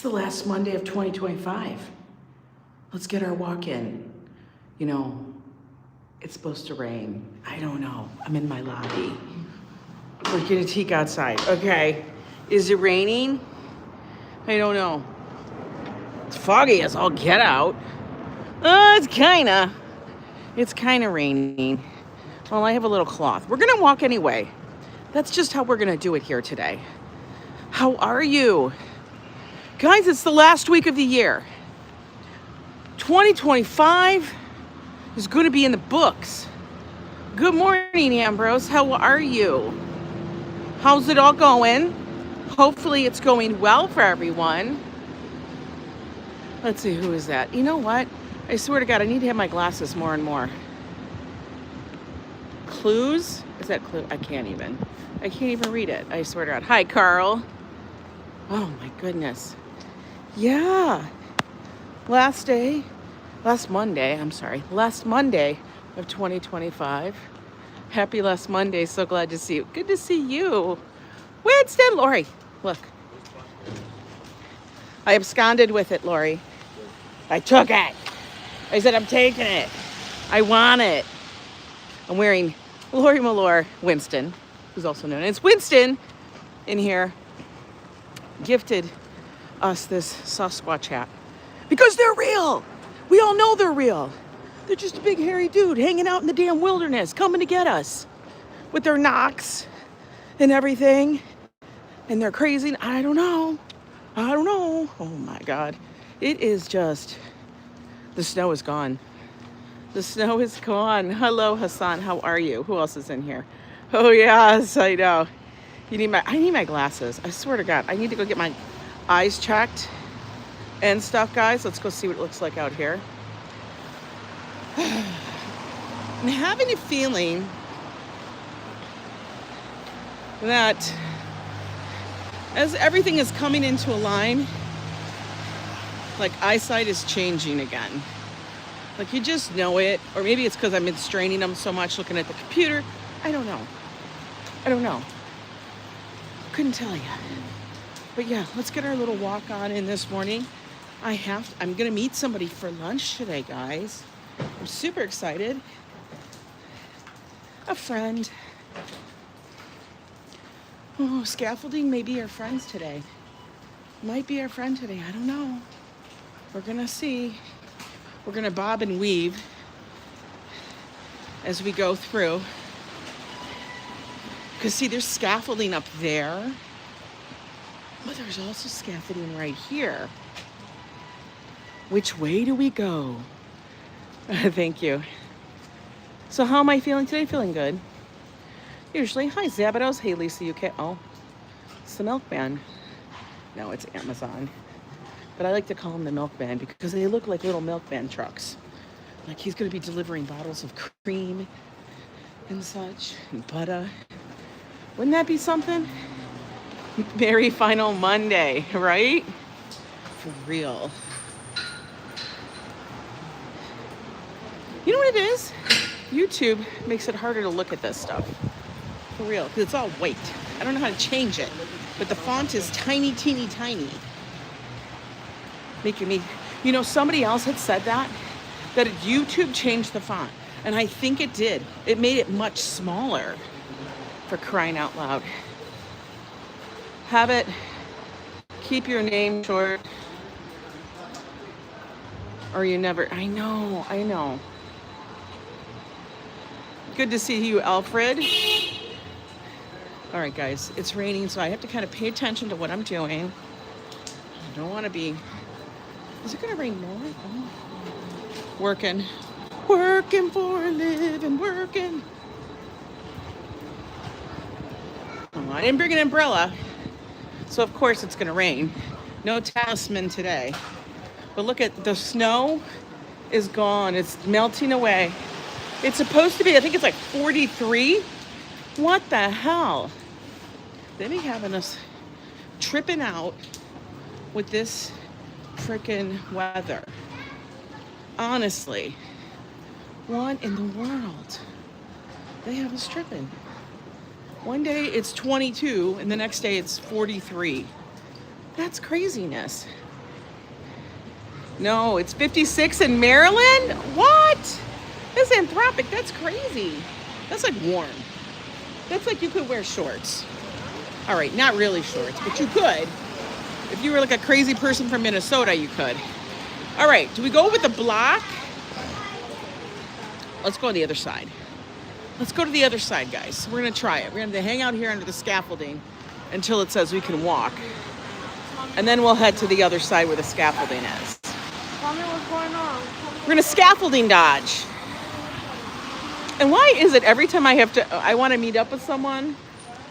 the last Monday of 2025. Let's get our walk in. You know, it's supposed to rain. I don't know. I'm in my lobby. We're getting teak outside. Okay. Is it raining? I don't know. It's foggy as all get out. It's kinda raining. Well, I have a little cloth. We're gonna walk anyway. That's just how we're gonna do it here today. How are you? Guys, it's the last week of the year. 2025 is gonna be in the books. Good morning, Ambrose. How are you? How's it all going? Hopefully it's going well for everyone. Let's see, who is that? You know what? I swear to God, I need to have my glasses more and more. Clues? Is that clue? I can't even read it. I swear to God. Hi, Carl. Oh my goodness. Yeah. Last Monday of 2025. Happy last Monday. So glad to see you. Good to see you. Winston, Lori. Look. I absconded with it, Lori. I took it. I said, I'm taking it. I want it. I'm wearing Lori Malore, Winston, who's also known as Winston, in here, gifted us this Sasquatch hat. Because they're real. We all know they're real. They're just a big hairy dude hanging out in the damn wilderness, coming to get us with their knocks and everything. And they're crazy. I don't know. Oh my God. It is just, the snow is gone. The snow is gone. Hello, Hassan. How are you? Who else is in here? Oh, yes, I know. I need my glasses. I swear to God, I need to go get my eyes checked and stuff, guys. Let's go see what it looks like out here. I'm having a feeling that as everything is coming into a line, like eyesight is changing again. Like you just know it, or maybe it's because I've been straining them so much looking at the computer. I don't know. Couldn't tell you. But yeah, let's get our little walk on in this morning. I'm gonna meet somebody for lunch today, guys. I'm super excited. A friend. Oh, scaffolding may be our friends today. Might be our friend today, I don't know. We're gonna see. We're gonna bob and weave as we go through. Because see, there's scaffolding up there, but there's also scaffolding right here. Which way do we go? Thank you. So how am I feeling today? Feeling good. Usually. Hi, Szabados. Hey, Lisa, UK. Oh, it's the milkman. No, it's Amazon. But I like to call him the milkman because they look like little milkman trucks. Like he's going to be delivering bottles of cream and such, and butter. Wouldn't that be something? Merry final Monday, right? For real. You know what it is? YouTube makes it harder to look at this stuff. For real, because it's all white. I don't know how to change it, but the font is tiny, teeny, tiny. Making me, you know, somebody else had said that YouTube changed the font, and I think it did. It made it much smaller, for crying out loud. Have it, keep your name short, or you never, I know. Good to see you, Alfred. All right, guys, it's raining, so I have to kind of pay attention to what I'm doing. I don't want to be, is it gonna rain more? Oh. Working for a living, working. Oh, I didn't bring an umbrella, so of course it's gonna rain. No talisman today. But look at the snow is gone. It's melting away. It's supposed to be, I think it's like 43. What the hell? They be having us tripping out with this freaking weather. Honestly, what in the world? They have us tripping. One day it's 22 and the next day it's 43. That's craziness. No, it's 56 in Maryland? What? That's Tropic. That's crazy. That's like warm. That's like you could wear shorts. All right, not really shorts, but you could. If you were like a crazy person from Minnesota, you could. All right, do we go with the block? Let's go on the other side. Let's go to the other side, guys. We're gonna try it. We're gonna hang out here under the scaffolding until it says we can walk. And then we'll head to the other side where the scaffolding is. Tell me what's going on. We're gonna scaffolding dodge. And why is it every time I want to meet up with someone,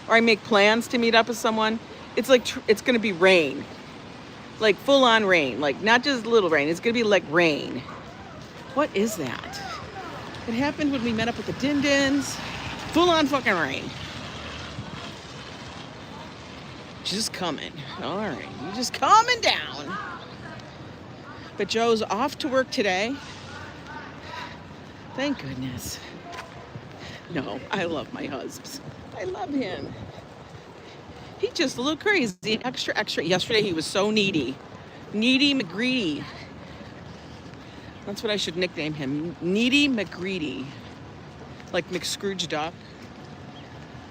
or I make plans to meet up with someone, it's like it's gonna be rain, like full on rain, like not just little rain. It's gonna be like rain. What is that? It happened when we met up with the Din-Dins. Full on fucking rain. Just coming. All right, you're just calming down. But Joe's off to work today. Thank goodness. No, I love my husband. I love him. He just a little crazy, extra. Yesterday he was so needy. Needy McGreedy. That's what I should nickname him. Needy McGreedy. Like McScrooge Duck.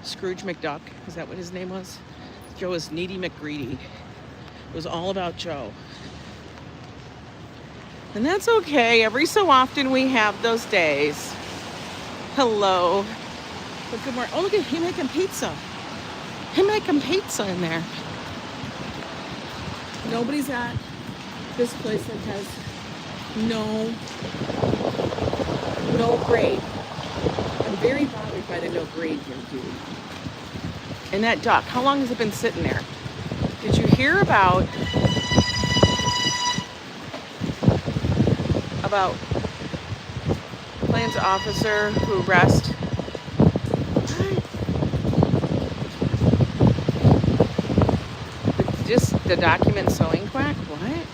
Scrooge McDuck. Is that what his name was? Joe is Needy McGreedy. It was all about Joe. And that's okay. Every so often we have those days. Hello. But good morning. Oh, look at him making pizza. Him making pizza in there. Nobody's at this place that has no grade. I'm very bothered by the no grade here, dude. And that duck, how long has it been sitting there? Did you hear about Plains officer who arrested just the document sewing quack? What?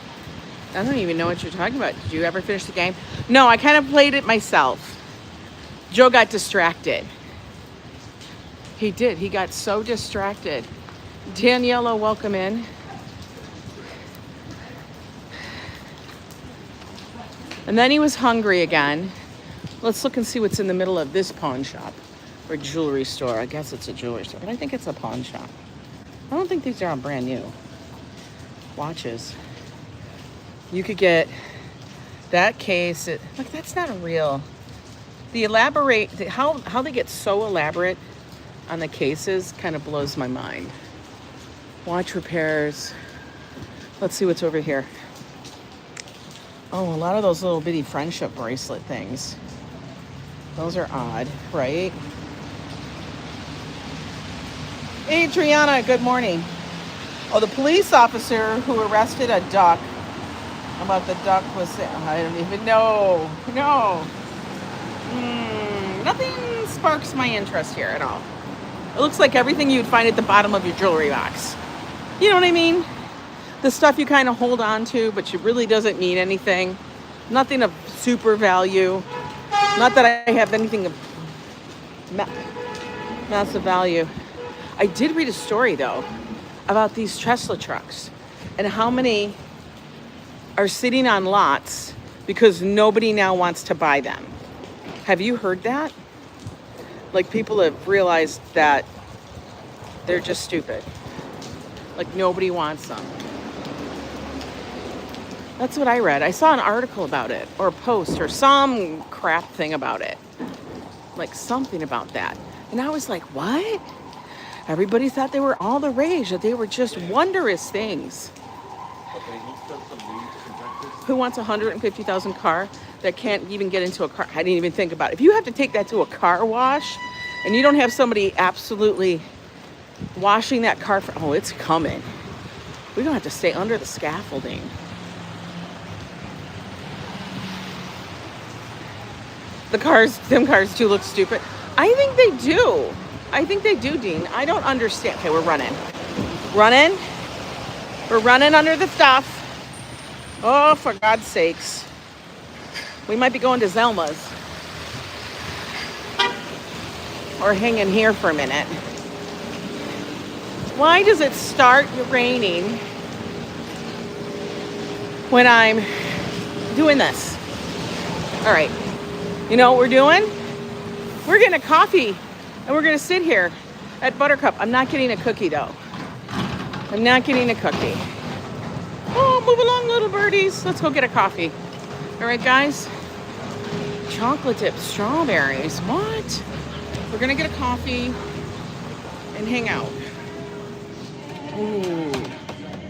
I don't even know what you're talking about. Did you ever finish the game? No, I kind of played it myself. Joe got distracted. He did. He got so distracted. Daniela, welcome in. And then he was hungry again. Let's look and see what's in the middle of this pawn shop or jewelry store. I guess it's a jewelry store, but I think it's a pawn shop. I don't think these are all brand new watches. You could get that case. Look, that's not a real. How they get so elaborate on the cases kind of blows my mind. Watch repairs. Let's see what's over here. Oh, a lot of those little bitty friendship bracelet things. Those are odd, right? Adriana, good morning. Oh, the police officer who arrested a duck. About the duck was, I don't even know. No. Nothing sparks my interest here at all. It looks like everything you'd find at the bottom of your jewelry box. You know what I mean? The stuff you kind of hold on to, but it really doesn't mean anything. Nothing of super value. Not that I have anything of massive value. I did read a story, though, about these Tesla trucks and how many are sitting on lots because nobody now wants to buy them. Have you heard that? Like, people have realized that they're just stupid. Like, nobody wants them. That's what I read. I saw an article about it, or a post, or some crap thing about it. Like, something about that. And I was like, what? Everybody thought they were all the rage, that they were just wondrous things. Who wants a $150,000 car that can't even get into a car? I didn't even think about it. If you have to take that to a car wash, and you don't have somebody absolutely washing that car for, oh, it's coming. We're gonna have to stay under the scaffolding. Them cars do look stupid. I think they do. I think they do, Dean. I don't understand. Okay, we're running. We're running under the stuff. Oh, for God's sakes. We might be going to Zelma's. Or hanging here for a minute. Why does it start raining when I'm doing this. All right. You know what we're doing? We're getting a coffee and we're gonna sit here at Buttercup. I'm not getting a cookie though. I'm not getting a cookie. Oh, move along, little birdies. Let's go get a coffee. All right, guys. Chocolate dip strawberries. What? We're gonna get a coffee and hang out. Ooh,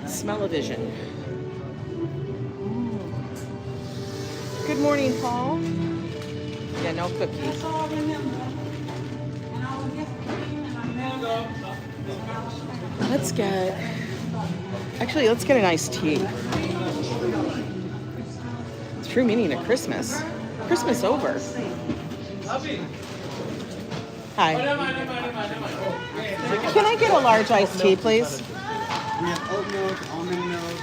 smell-o-vision. Good morning, Paul. Yeah, no cookies. Let's get an iced tea. It's true meaning of Christmas. Christmas over. Hi. Can I get a large iced tea, please? We have oat milk, almond milk.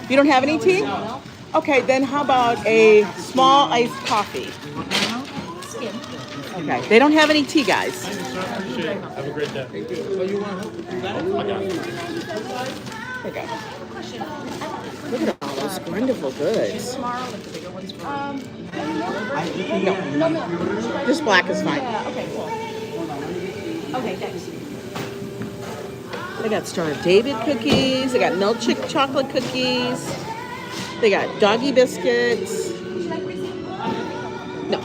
You don't have any tea? Okay, then how about a small iced coffee? Okay, they don't have any tea, guys. Have a great day. Okay. Look at all those wonderful goods. No, just black is fine. Okay, cool. Okay, thanks. They got Star of David cookies. They got milk chocolate cookies. They got doggy biscuits. No.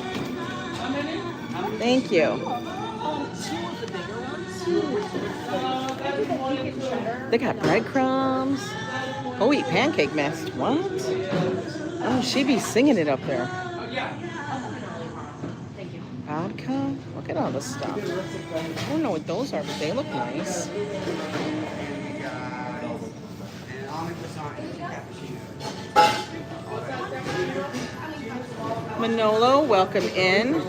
Thank you. They got breadcrumbs. Oh, eat pancake mix. What? Oh, she be singing it up there. Vodka. Look at all this stuff. I don't know what those are, but they look nice. Manolo, welcome in.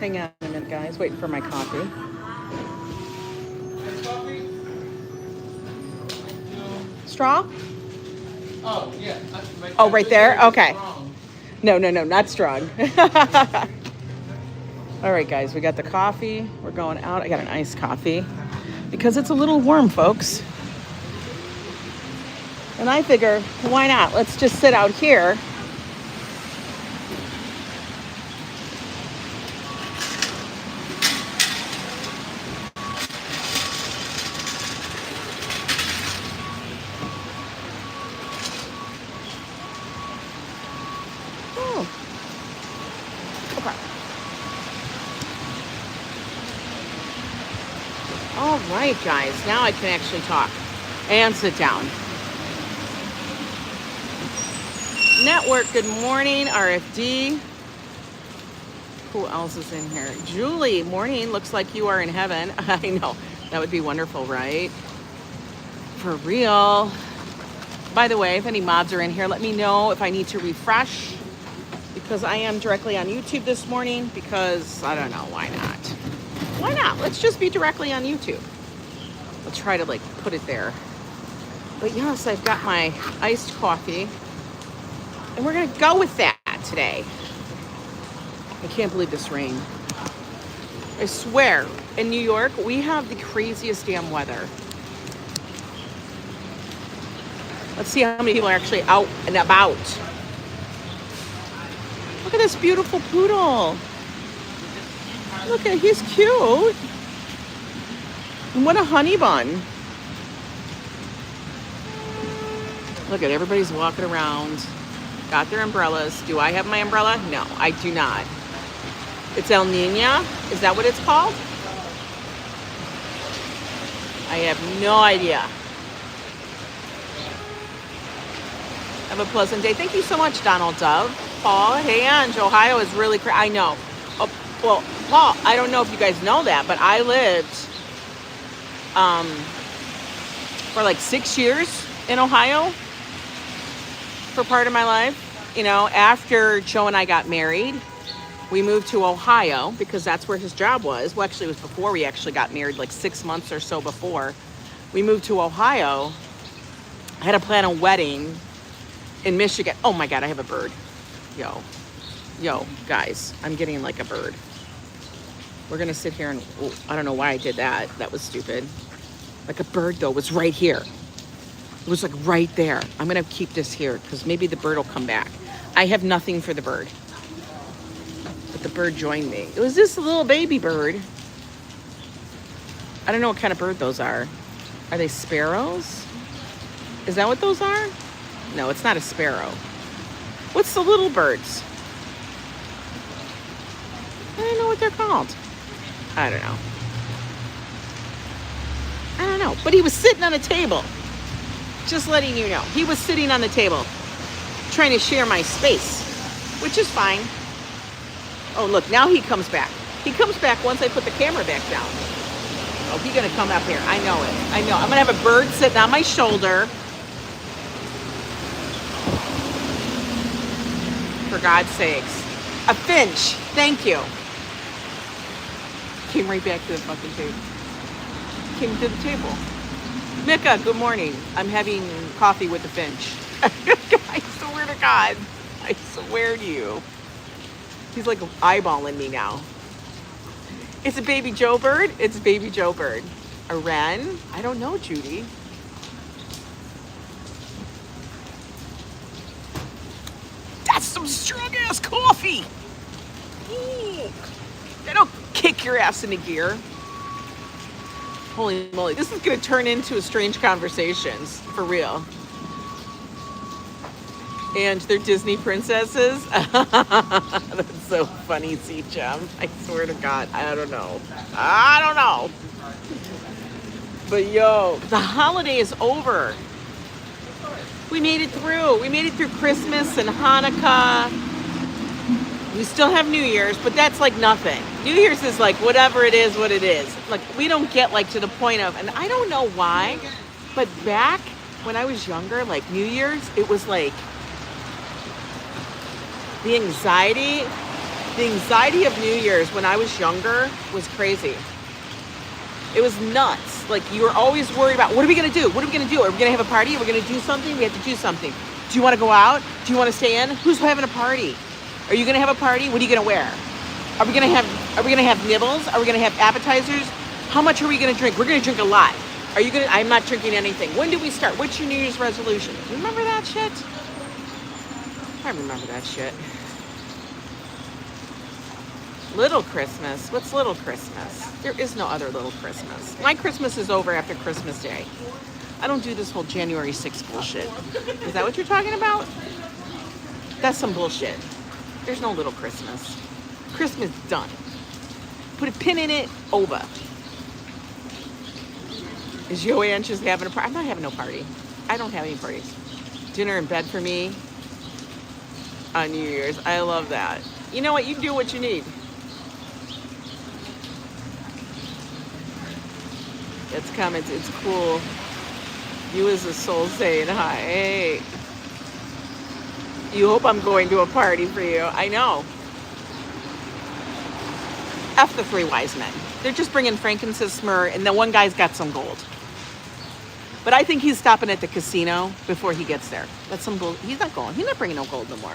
Hang on a minute, guys. Waiting for my coffee. Straw? Oh, yeah. Oh, right there? Okay. No, not strong. All right, guys, we got the coffee. We're going out. I got an iced coffee because it's a little warm, folks. And I figure, why not? Let's just sit out here. All right, guys, now I can actually talk and sit down. Network, good morning. RFD. Who else is in here? Julie, morning. Looks like you are in heaven. I know. That would be wonderful, right? For real. By the way, if any mods are in here, let me know if I need to refresh, because I am directly on YouTube this morning, because I don't know, why not? Why not? Let's just be directly on YouTube. I'll try to like put it there. But yes, I've got my iced coffee and we're gonna go with that today. I can't believe this rain. I swear, in New York, we have the craziest damn weather. Let's see how many people are actually out and about. Look at this beautiful poodle. Look at, he's cute. And what a honey bun. Look at, everybody's walking around. Got their umbrellas. Do I have my umbrella? No, I do not. It's El Nino. Is that what it's called? I have no idea. Have a pleasant day. Thank you so much, Donald Dove. Paul, hey, Ange, Ohio is really crazy. I know. Oh, well, Paul, I don't know if you guys know that, but I lived for like 6 years in Ohio for part of my life. You know, after Joe and I got married, we moved to Ohio because that's where his job was. Well, actually, it was before we actually got married, like 6 months or so before. We moved to Ohio. I had to plan a wedding in Michigan. Oh my God, I have a bird. Yo, guys, I'm getting like a bird. We're gonna sit here and, oh, I don't know why I did that. That was stupid. Like a bird though was right here. It was like right there. I'm gonna keep this here because maybe the bird will come back. I have nothing for the bird. But the bird joined me. It was this little baby bird. I don't know what kind of bird those are. Are they sparrows? Is that what those are? No, it's not a sparrow. What's the little birds? I don't know what they're called. I don't know. I don't know. But he was sitting on a table. Just letting you know. He was sitting on the table trying to share my space, which is fine. Oh, look, now he comes back. He comes back once I put the camera back down. Oh, he's going to come up here. I know it. I know. I'm going to have a bird sitting on my shoulder. For God's sakes. A finch. Thank you. Came right back to the fucking table. Came to the table. Mika, good morning. I'm having coffee with the finch. I swear to God. I swear to you. He's like eyeballing me now. It's a baby Joe bird. It's a baby Joe bird. A wren? I don't know, Judy. That's some strong ass coffee. Ooh. That'll kick your ass into gear. Holy moly, this is gonna turn into a strange conversations, for real. And they're Disney princesses. That's so funny, C-Chum. I swear to God, I don't know. I don't know. But yo, the holiday is over. We made it through. We made it through Christmas and Hanukkah. We still have New Year's, but that's like nothing. New Year's is like whatever it is, what it is. Like we don't get like to the point of, and I don't know why, but back when I was younger, like New Year's, it was like the anxiety of New Year's when I was younger was crazy. It was nuts. Like you were always worried about, what are we gonna do? What are we gonna do? Are we gonna have a party? Are we gonna do something? We have to do something. Do you wanna go out? Do you wanna stay in? Who's having a party? Are you gonna have a party? What are you gonna wear? Are we gonna have nibbles? Are we gonna have appetizers? How much are we gonna drink? We're gonna drink a lot. Are you gonna, I'm not drinking anything. When do we start? What's your New Year's resolution? Remember that shit? I remember that shit. Little Christmas. What's Little Christmas? There is no other Little Christmas. My Christmas is over after Christmas Day. I don't do this whole January 6th bullshit. Is that what you're talking about? That's some bullshit. There's no Little Christmas. Christmas done. Put a pin in it, over. Is Yo Ang just having a party? I'm not having no party. I don't have any parties. Dinner in bed for me on New Year's. I love that. You know what? You do what you need. It's comments. It's cool. You as a soul saying hi. Hey. You hope I'm going to a party for you. I know. F the three wise men. They're just bringing frankincense, myrrh, and then one guy's got some gold. But I think he's stopping at the casino before he gets there. That's some gold. He's not going. He's not bringing no gold no more.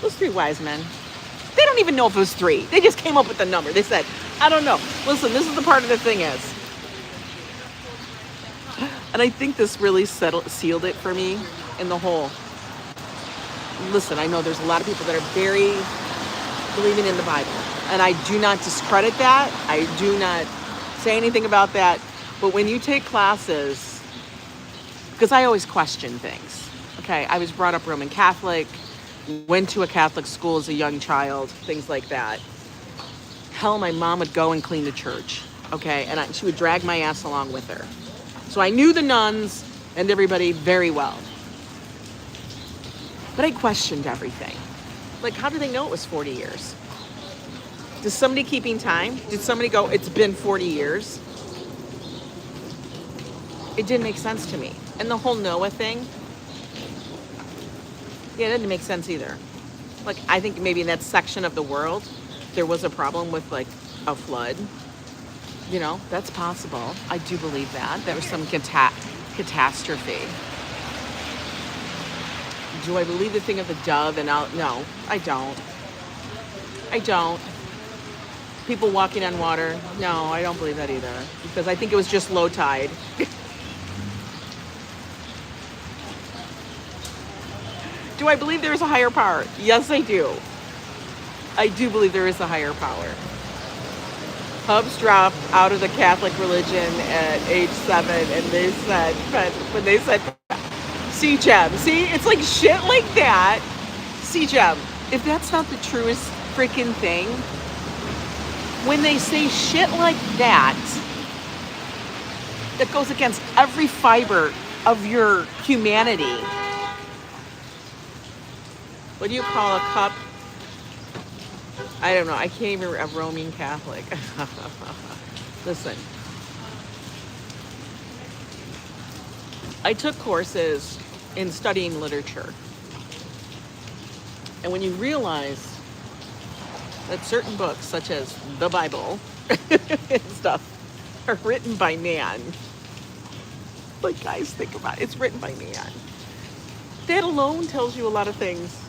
Those three wise men. They don't even know if it was three. They just came up with the number. They said, I don't know. Listen, this is the part of the thing is. And I think this really sealed it for me in the whole. Listen, I know there's a lot of people that are very believing in the Bible. And I do not discredit that. I do not say anything about that. But when you take classes, because I always question things. Okay, I was brought up Roman Catholic, went to a Catholic school as a young child, things like that. Hell, my mom would go and clean the church. Okay, and she would drag my ass along with her. So I knew the nuns and everybody very well. But I questioned everything. Like, how do they know it was 40 years? Does somebody keeping time? Did somebody go, it's been 40 years? It didn't make sense to me. And the whole Noah thing, yeah, it didn't make sense either. Like, I think maybe in that section of the world, there was a problem with, like, a flood. You know, that's possible. I do believe that. There was some catastrophe. Do I believe the thing of the dove and no, I don't. I don't. People walking on water. No, I don't believe that either. Because I think it was just low tide. Do I believe there is a higher power? Yes, I do. I do believe there is a higher power. Hubs dropped out of the Catholic religion at age 7, and they said, when they said, see, Jem, see, it's like shit like that. See, Jem, if that's not the truest freaking thing, when they say shit like that, that goes against every fiber of your humanity. What do you call a cup? I don't know. I can't even, a Roman Catholic. Listen. I took courses in studying literature. And when you realize that certain books, such as the Bible and stuff, are written by man. Like, guys, think about it. It's written by man. That alone tells you a lot of things.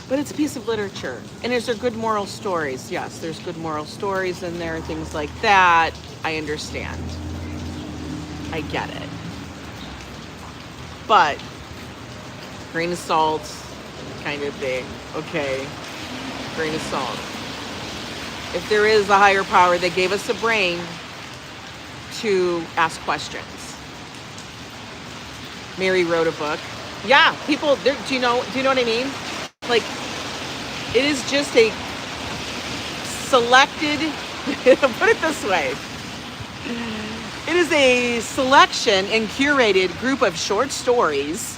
But it's a piece of literature. And is there good moral stories? Yes, there's good moral stories in there, things like that. I understand. I get it. But grain of salt kind of thing. Okay. Grain of salt. If there is a higher power that gave us a brain to ask questions. Mary wrote a book. Yeah, people, do you know what I mean? Like, it is just a selected, put it this way. It is a selection and curated group of short stories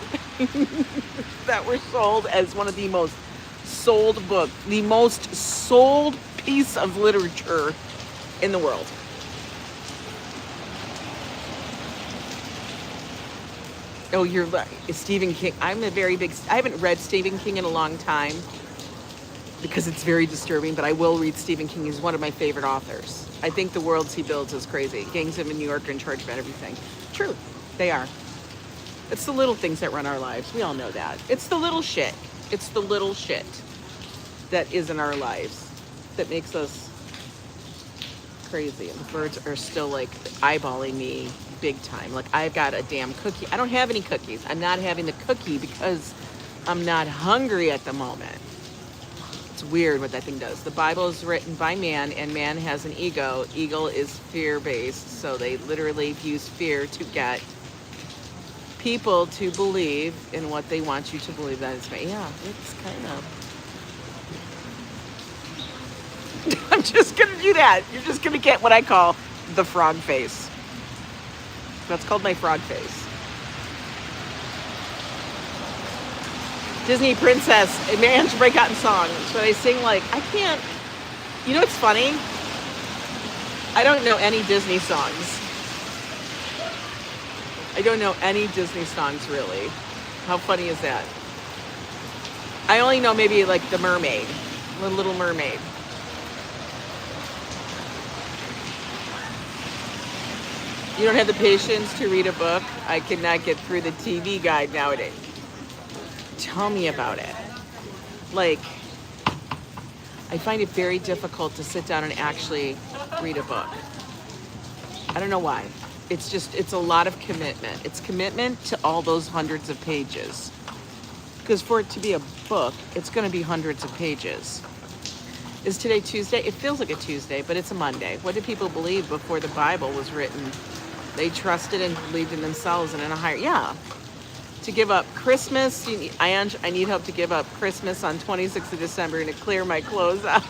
that were sold as one of the most sold book, the most sold piece of literature in the world. Oh, you're right. Stephen King. I haven't read Stephen King in a long time because it's very disturbing, but I will read Stephen King. He's one of my favorite authors. I think the worlds he builds is crazy. Gangs of New York are in charge of everything. True, they are. It's the little things that run our lives. We all know that. It's the little shit. It's the little shit that is in our lives that makes us crazy. And the birds are still like eyeballing me big time. Like, I've got a damn cookie. I don't have any cookies. I'm not having the cookie because I'm not hungry at the moment. It's weird what that thing does. The Bible is written by man, and man has an ego. Ego is fear-based, so they literally use fear to get people to believe in what they want you to believe that is. Yeah, it's kind of... I'm just gonna do that. You're just gonna get what I call the frog face. That's called my frog face. Disney princess, a man should break out in song. Should I sing like, I can't, you know what's funny? I don't know any Disney songs. I don't know any Disney songs really. How funny is that? I only know maybe like The Mermaid, The Little Mermaid. You don't have the patience to read a book? I cannot get through the TV guide nowadays. Tell me about it. Like, I find it very difficult to sit down and actually read a book. I don't know why. It's just, it's a lot of commitment. It's commitment to all those hundreds of pages. Because for it to be a book, it's going to be hundreds of pages. Is today Tuesday? It feels like a Tuesday, but it's a Monday. What did people believe before the Bible was written? They trusted and believed in themselves and in a higher, yeah. To give up Christmas, I need help to give up Christmas on 26th of December and to clear my clothes out.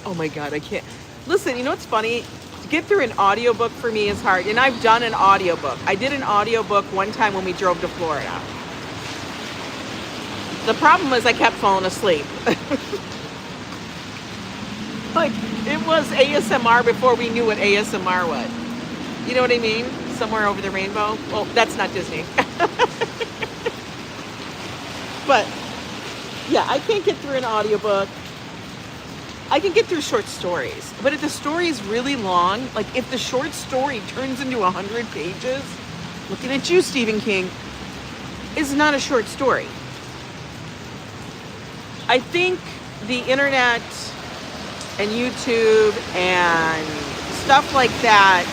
Oh my God, I can't. Listen, you know what's funny? To get through an audiobook for me is hard. And I've done an audiobook. I did an audiobook one time when we drove to Florida. The problem was I kept falling asleep. Like, it was ASMR before we knew what ASMR was. You know what I mean? Somewhere over the rainbow. Well, that's not Disney. But, yeah, I can't get through an audiobook. I can get through short stories. But if the story is really long, like if the short story turns into 100 pages, looking at you, Stephen King, is not a short story. I think the internet and YouTube and stuff like that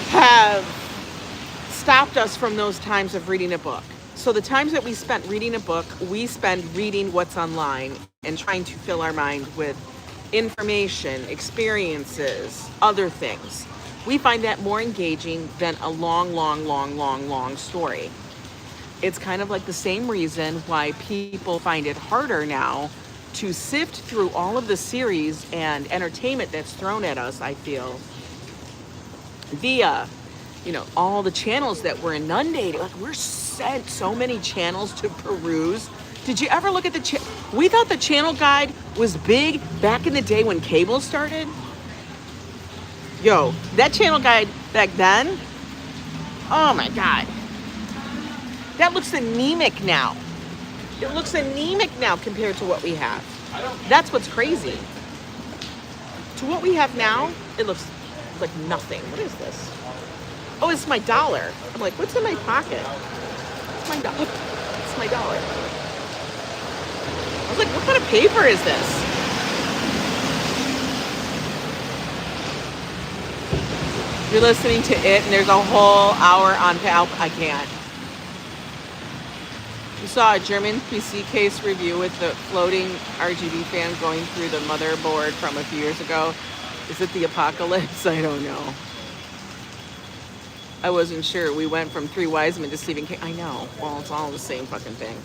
have stopped us from those times of reading a book. So the times that we spent reading a book, we spend reading what's online and trying to fill our mind with information, experiences, other things. We find that more engaging than a long story. It's kind of like the same reason why people find it harder now to sift through all of the series and entertainment that's thrown at us, I feel, via, all the channels that we're inundated. Like, we're sent so many channels to peruse. Did you ever look at we thought the channel guide was big back in the day when cable started. Yo, that channel guide back then, oh my God. That looks anemic now. It looks anemic now compared to what we have. That's what's crazy. To what we have now, it looks like nothing. What is this? Oh, it's my dollar. I'm like, what's in my pocket? It's my dollar. It's my dollar. I was like, what kind of paper is this? You're listening to it, and there's a whole hour on I can't. You saw a German PC case review with the floating RGB fan going through the motherboard from a few years ago. Is it the apocalypse? I don't know. I wasn't sure. We went from Three Wise Men to Stephen King. I know. Well, it's all the same fucking thing.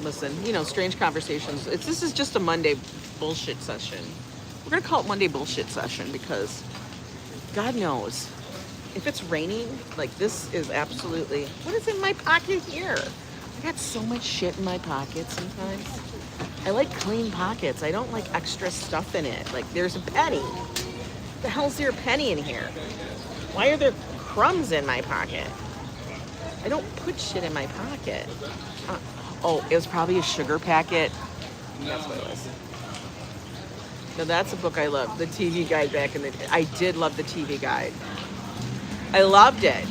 Listen, strange conversations. This is just a Monday bullshit session. We're going to call it Monday bullshit session because God knows if it's raining, like this is absolutely, what is in my pocket here? I got so much shit in my pocket sometimes. I like clean pockets. I don't like extra stuff in it. Like there's a penny. The hell's there a penny in here? Why are there crumbs in my pocket? I don't put shit in my pocket. Oh, it was probably a sugar packet. That's what it was. No, that's a book I love. The TV Guide back in the day. I did love the TV Guide. I loved it.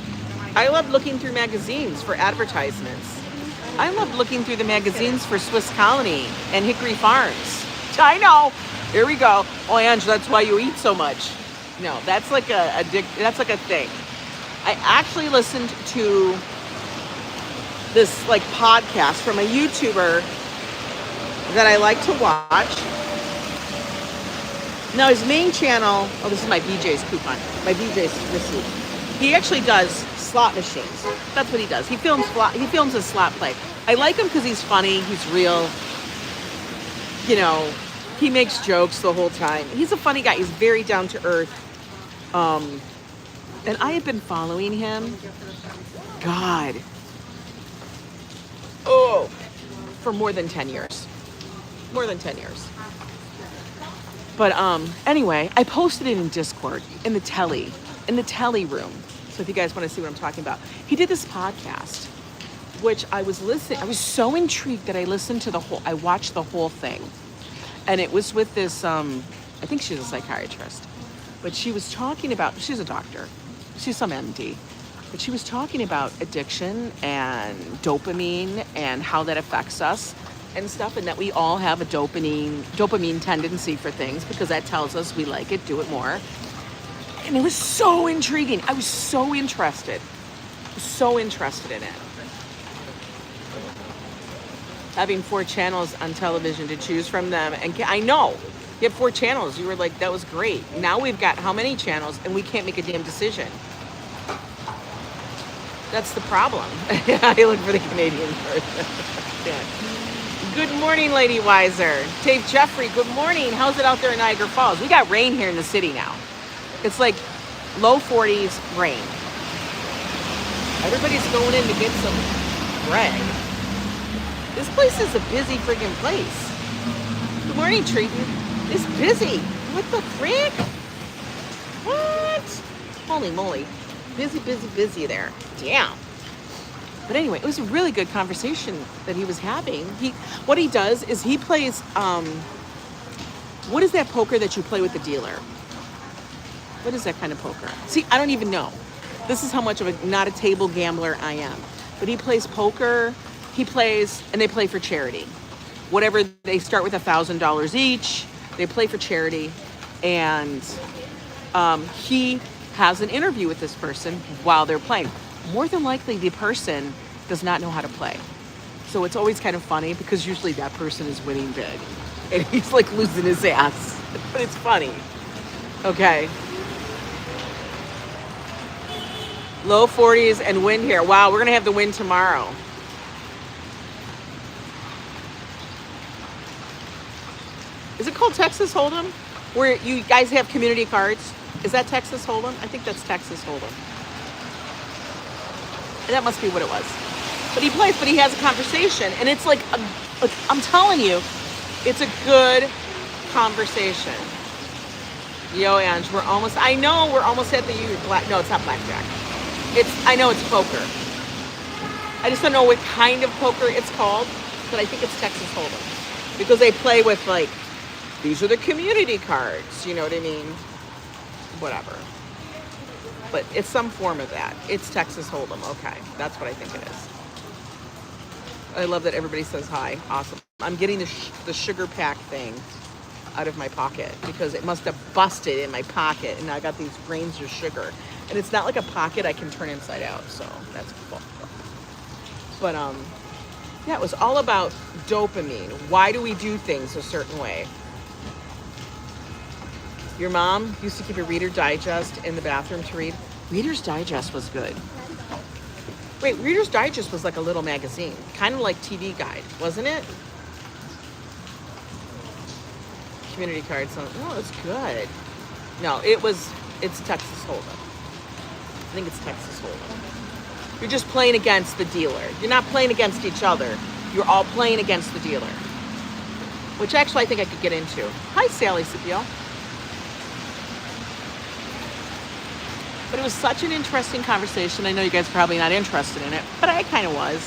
I loved looking through magazines for advertisements. I loved looking through the magazines for Swiss Colony and Hickory Farms. I know. Here we go. Oh, Ange, that's why you eat so much. No, that's like that's like a thing. I actually listened to this like podcast from a YouTuber that I like to watch. Now his main channel, oh, this is my BJ's coupon, my BJ's receipt. He actually does slot machines. That's what he does. He films a slot play. I like him because he's funny, he's real. He makes jokes the whole time. He's a funny guy. He's very down to earth. And I have been following him, God, for more than 10 years. More than 10 years. But anyway, I posted it in Discord, in the telly room. So if you guys want to see what I'm talking about. He did this podcast, which I was listening. I was so intrigued that I watched the whole thing. And it was with this, I think she's a psychiatrist. But she was talking about, she's a doctor. She's some MD. But she was talking about addiction and dopamine and how that affects us and stuff, and that we all have a dopamine tendency for things because that tells us we like it, do it more. And it was so intriguing. I was so interested. In it. Having 4 channels on television to choose from them. And I know, you have 4 channels. You were like, that was great. Now we've got how many channels and we can't make a damn decision. That's the problem. I look for the Canadian version. Yeah. Good morning, LadyWiser. Dave Jeffrey, good morning. How's it out there in Niagara Falls? We got rain here in the city now. It's like low 40s rain. Everybody's going in to get some bread. This place is a busy friggin' place. Good morning, Treaton. It's busy. What the frick? What? Holy moly. Busy there. Damn. But anyway, it was a really good conversation that he was having. What he does is he plays, what is that poker that you play with the dealer? What is that kind of poker? See, I don't even know. This is how much of not a table gambler I am. But he plays poker. And they play for charity. whatever, they start with $1,000 each. They play for charity, and he has an interview with this person while they're playing. More than likely, the person does not know how to play. So it's always kind of funny because usually that person is winning big. And he's like losing his ass. But it's funny. Okay. Low 40s and wind here. Wow, we're going to have the wind tomorrow. Is it called Texas Hold'em? Where you guys have community cards? Is that Texas Hold'em? I think that's Texas Hold'em. And that must be what it was. But he plays, but he has a conversation. And it's like I'm telling you, it's a good conversation. Yo, Ange, we're almost at the no, it's not blackjack. I know it's poker. I just don't know what kind of poker it's called, but I think it's Texas Hold'em. Because they play with like, these are the community cards, you know what I mean? Whatever. But it's some form of that. It's Texas Hold'em. Okay, that's what I think it is. I love that everybody says hi. Awesome. I'm getting the sugar pack thing out of my pocket because it must have busted in my pocket, and I got these grains of sugar. And it's not like a pocket I can turn inside out, so that's cool. But yeah, it was all about dopamine. Why do we do things a certain way? Your mom used to keep a Reader Digest in the bathroom to read. Reader's Digest was good. Wait, Reader's Digest was like a little magazine, kind of like TV Guide, wasn't it? Community cards. No, it's good. No, it's Texas Hold'em. I think it's Texas Hold'em. You're just playing against the dealer. You're not playing against each other. You're all playing against the dealer. Which actually I think I could get into. Hi, Sally Scipio. But it was such an interesting conversation. I know you guys are probably not interested in it, but I kind of was.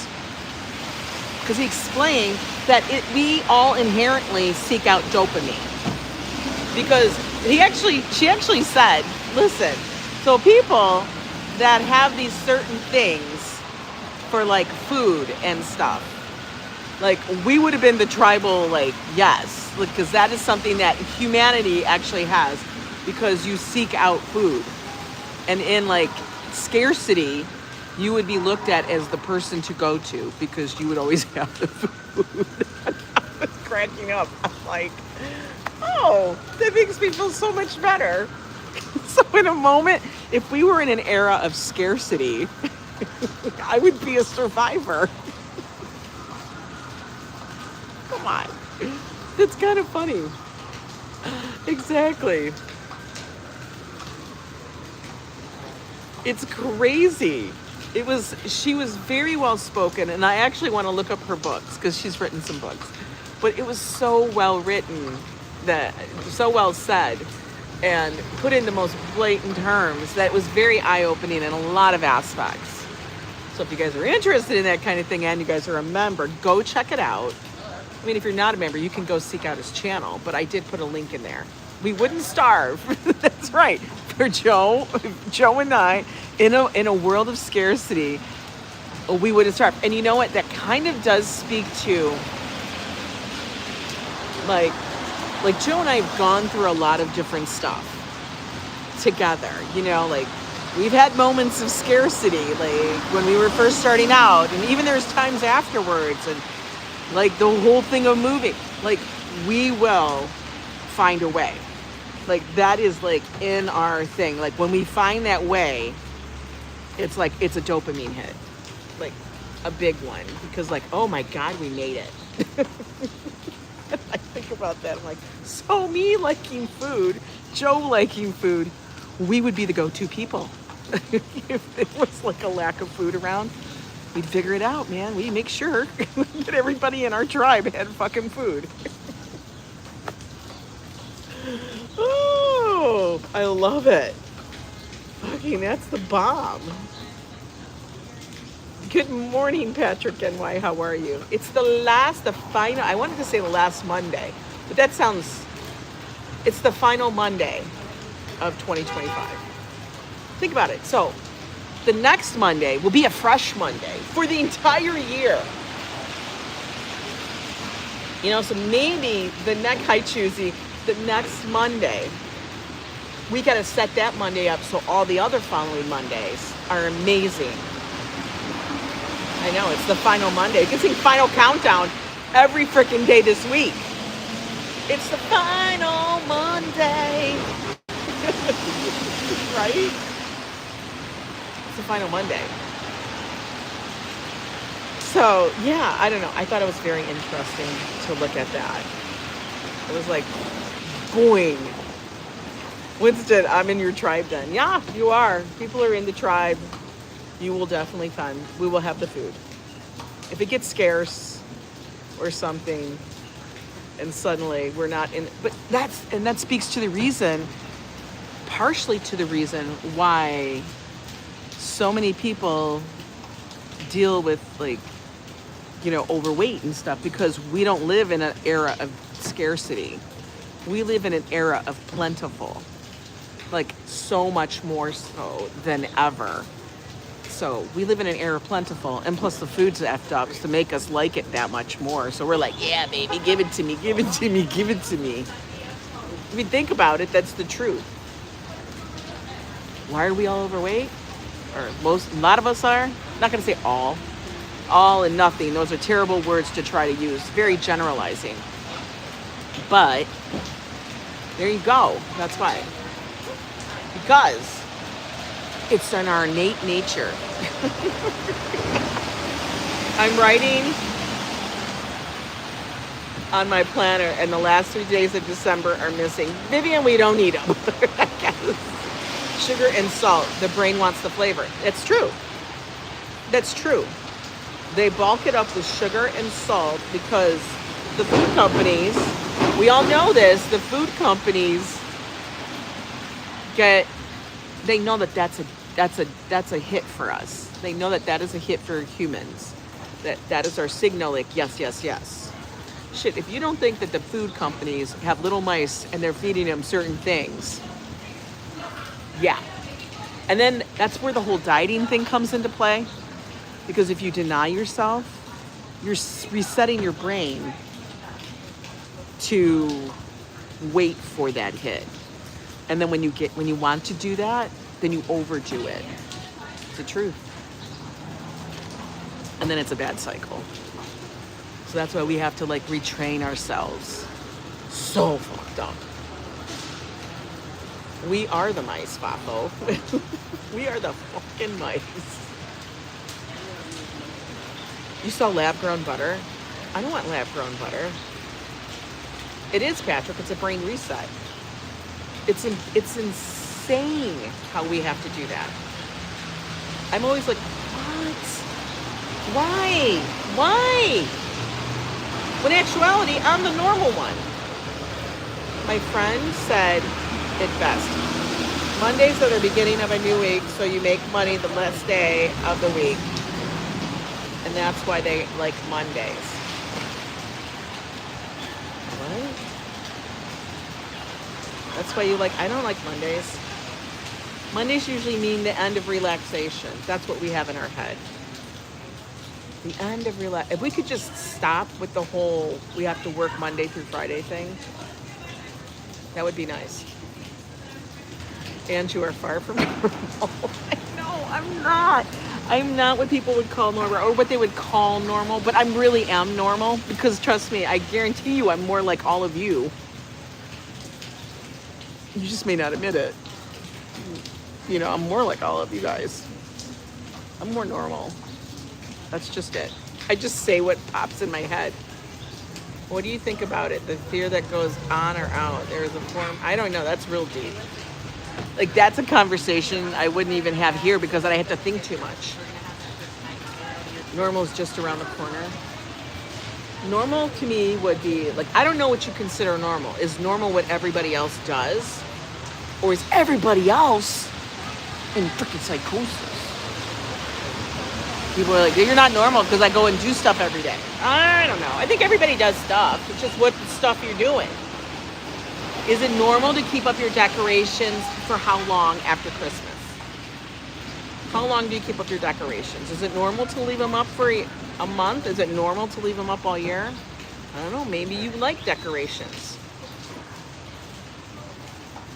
Because he explained that we all inherently seek out dopamine. Because she actually said, listen, so people that have these certain things for like food and stuff, like we would have been the tribal, like, yes, because that is something that humanity actually has, because you seek out food. And in like scarcity, you would be looked at as the person to go to because you would always have the food. I was cracking up. I'm like, oh, that makes me feel so much better. So in a moment, if we were in an era of scarcity, I would be a survivor. Come on. It's kind of funny. Exactly. It's crazy. She was very well spoken, and I actually want to look up her books because she's written some books. But it was so well written, so well said, and put in the most blatant terms that it was very eye-opening in a lot of aspects. So if you guys are interested in that kind of thing and you guys are a member, go check it out. I mean, if you're not a member, you can go seek out his channel, but I did put a link in there. We wouldn't starve. That's right. For Joe and I, in a world of scarcity, we wouldn't starve. And you know what? That kind of does speak to, like Joe and I have gone through a lot of different stuff together. You know, like we've had moments of scarcity, like when we were first starting out, and even there's times afterwards, and like the whole thing of moving. Like we will find a way. Like that is like in our thing. Like when we find that way, it's like it's a dopamine hit, like a big one, because like, oh my God, we made it. I think about that. I'm like, so me liking food, Joe liking food, we would be the go-to people. If there was like a lack of food around, we'd figure it out, man. We'd make sure that everybody in our tribe had fucking food. Oh, I love it. Fucking, that's the bomb. Good morning, Patrick NY. How are you? It's the final, I wanted to say the last Monday, but that sounds, it's the final Monday of 2025. Think about it. So the next Monday will be a fresh Monday for the entire year. You know, so maybe the next high choosy, the next Monday, we got to set that Monday up so all the other following Mondays are amazing. I know, it's the final Monday. You can sing Final Countdown every freaking day this week. It's the final Monday. Right? It's the final Monday. So, yeah, I don't know. I thought it was very interesting to look at that. It was like, boing. Winston, I'm in your tribe then. Yeah, you are. People are in the tribe. You will definitely find. We will have the food. If it gets scarce or something, and suddenly we're not in, but that speaks to the reason, partially to the reason why so many people deal with like, you know, overweight and stuff, because we don't live in an era of scarcity. We live in an era of plentiful, like so much more so than ever. So we live in an era of plentiful, and plus the food's effed up to make us like it that much more. So we're like, yeah, baby, give it to me, give it to me, give it to me. If you think about it, that's the truth. Why are we all overweight? Or a lot of us are. I'm not gonna say all and nothing. Those are terrible words to try to use. Very generalizing. But there you go. That's why. Because it's in our innate nature. I'm writing on my planner, and the last 3 days of December are missing. Vivian, we don't need them. Sugar and salt. The brain wants the flavor. It's true. That's true. They bulk it up with sugar and salt because the food companies, we all know this, the food companies they know that that's a hit for us. They know that is a hit for humans. That is our signal, like, yes, yes, yes. Shit, if you don't think that the food companies have little mice and they're feeding them certain things, yeah. And then that's where the whole dieting thing comes into play. Because if you deny yourself, you're resetting your brain to wait for that hit. And then when you want to do that, then you overdo it. It's the truth. And then it's a bad cycle. So that's why we have to like retrain ourselves. So fucked up. We are the mice, Papo. We are the fucking mice. You saw lab-grown butter? I don't want lab-grown butter. It is, Patrick. It's a brain reset. It's insane how we have to do that. I'm always like, what? Why? When in actuality, I'm the normal one. My friend said it best. Mondays are the beginning of a new week, so you make money the last day of the week. And that's why they like Mondays. What? That's why you like, I don't like Mondays. Mondays usually mean the end of relaxation. That's what we have in our head. The end of relax. If we could just stop with the whole, we have to work Monday through Friday thing, that would be nice. And you are far from normal. No, I'm not. I'm not what people would call normal, or what they would call normal, but I really am normal, because trust me, I guarantee you I'm more like all of you. You just may not admit it. You know, I'm more like all of you guys. I'm more normal. That's just it. I just say what pops in my head. What do you think about it? The fear that goes on or out. There's a form, I don't know, that's real deep. Like, that's a conversation I wouldn't even have here because I have to think too much. Normal's just around the corner. Normal to me would be, like, I don't know what you consider normal. Is normal what everybody else does? Or is everybody else in freaking psychosis? People are like, you're not normal because I go and do stuff every day. I don't know. I think everybody does stuff. It's just what stuff you're doing. Is it normal to keep up your decorations for how long after Christmas? How long do you keep up your decorations? Is it normal to leave them up for a month? Is it normal to leave them up all year? I don't know, maybe you like decorations.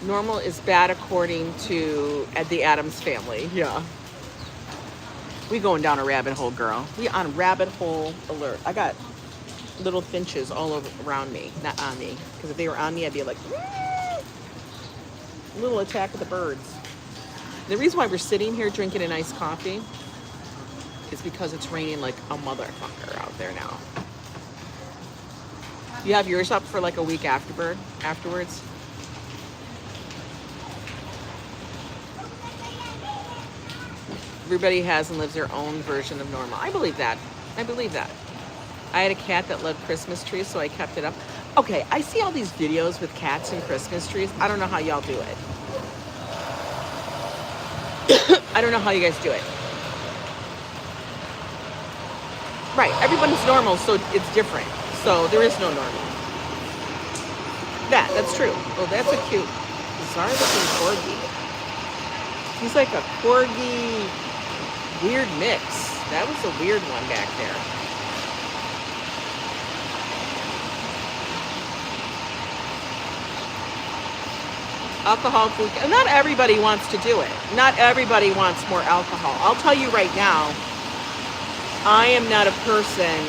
Normal is bad according to the Addams family. Yeah. We going down a rabbit hole, girl. We on rabbit hole alert. I got little finches all over around me, not on me. Because if they were on me, I'd be like, little attack of the birds. The reason why we're sitting here drinking a nice coffee is because it's raining like a motherfucker out there now. You have yours up for like a week afterwards. Everybody has and lives their own version of normal. I believe that. I had a cat that loved Christmas trees, so I kept it up. Okay, I see all these videos with cats and Christmas trees. I don't know how y'all do it. I don't know how you guys do it. Right, everyone's normal, so it's different. So there is no normal. That's true. Oh, that's a cute, bizarre looking corgi. He's like a corgi weird mix. That was a weird one back there. Alcohol, food, and not everybody wants to do it. Not everybody wants more alcohol. I'll tell you right now, I am not a person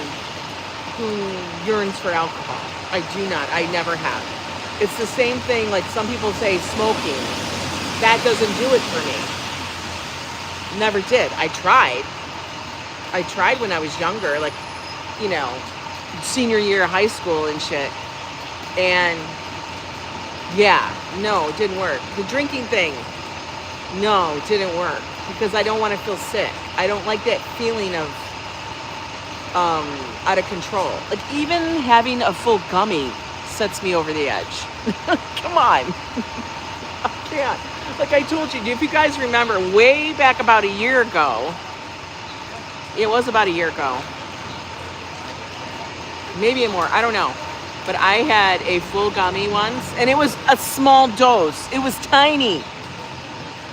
who yearns for alcohol. I do not. I never have. It's the same thing, like some people say smoking. That doesn't do it for me. Never did. I tried when I was younger, like, you know, senior year of high school and shit. And yeah, no, it didn't work. The drinking thing, no, it didn't work because I don't want to feel sick. I don't like that feeling of out of control. Like even having a full gummy sets me over the edge. Come on. I can't. Like I told you, if you guys remember, way back about a year ago, it was about a year ago, maybe more, I don't know. But I had a full gummy once, and it was a small dose. It was tiny.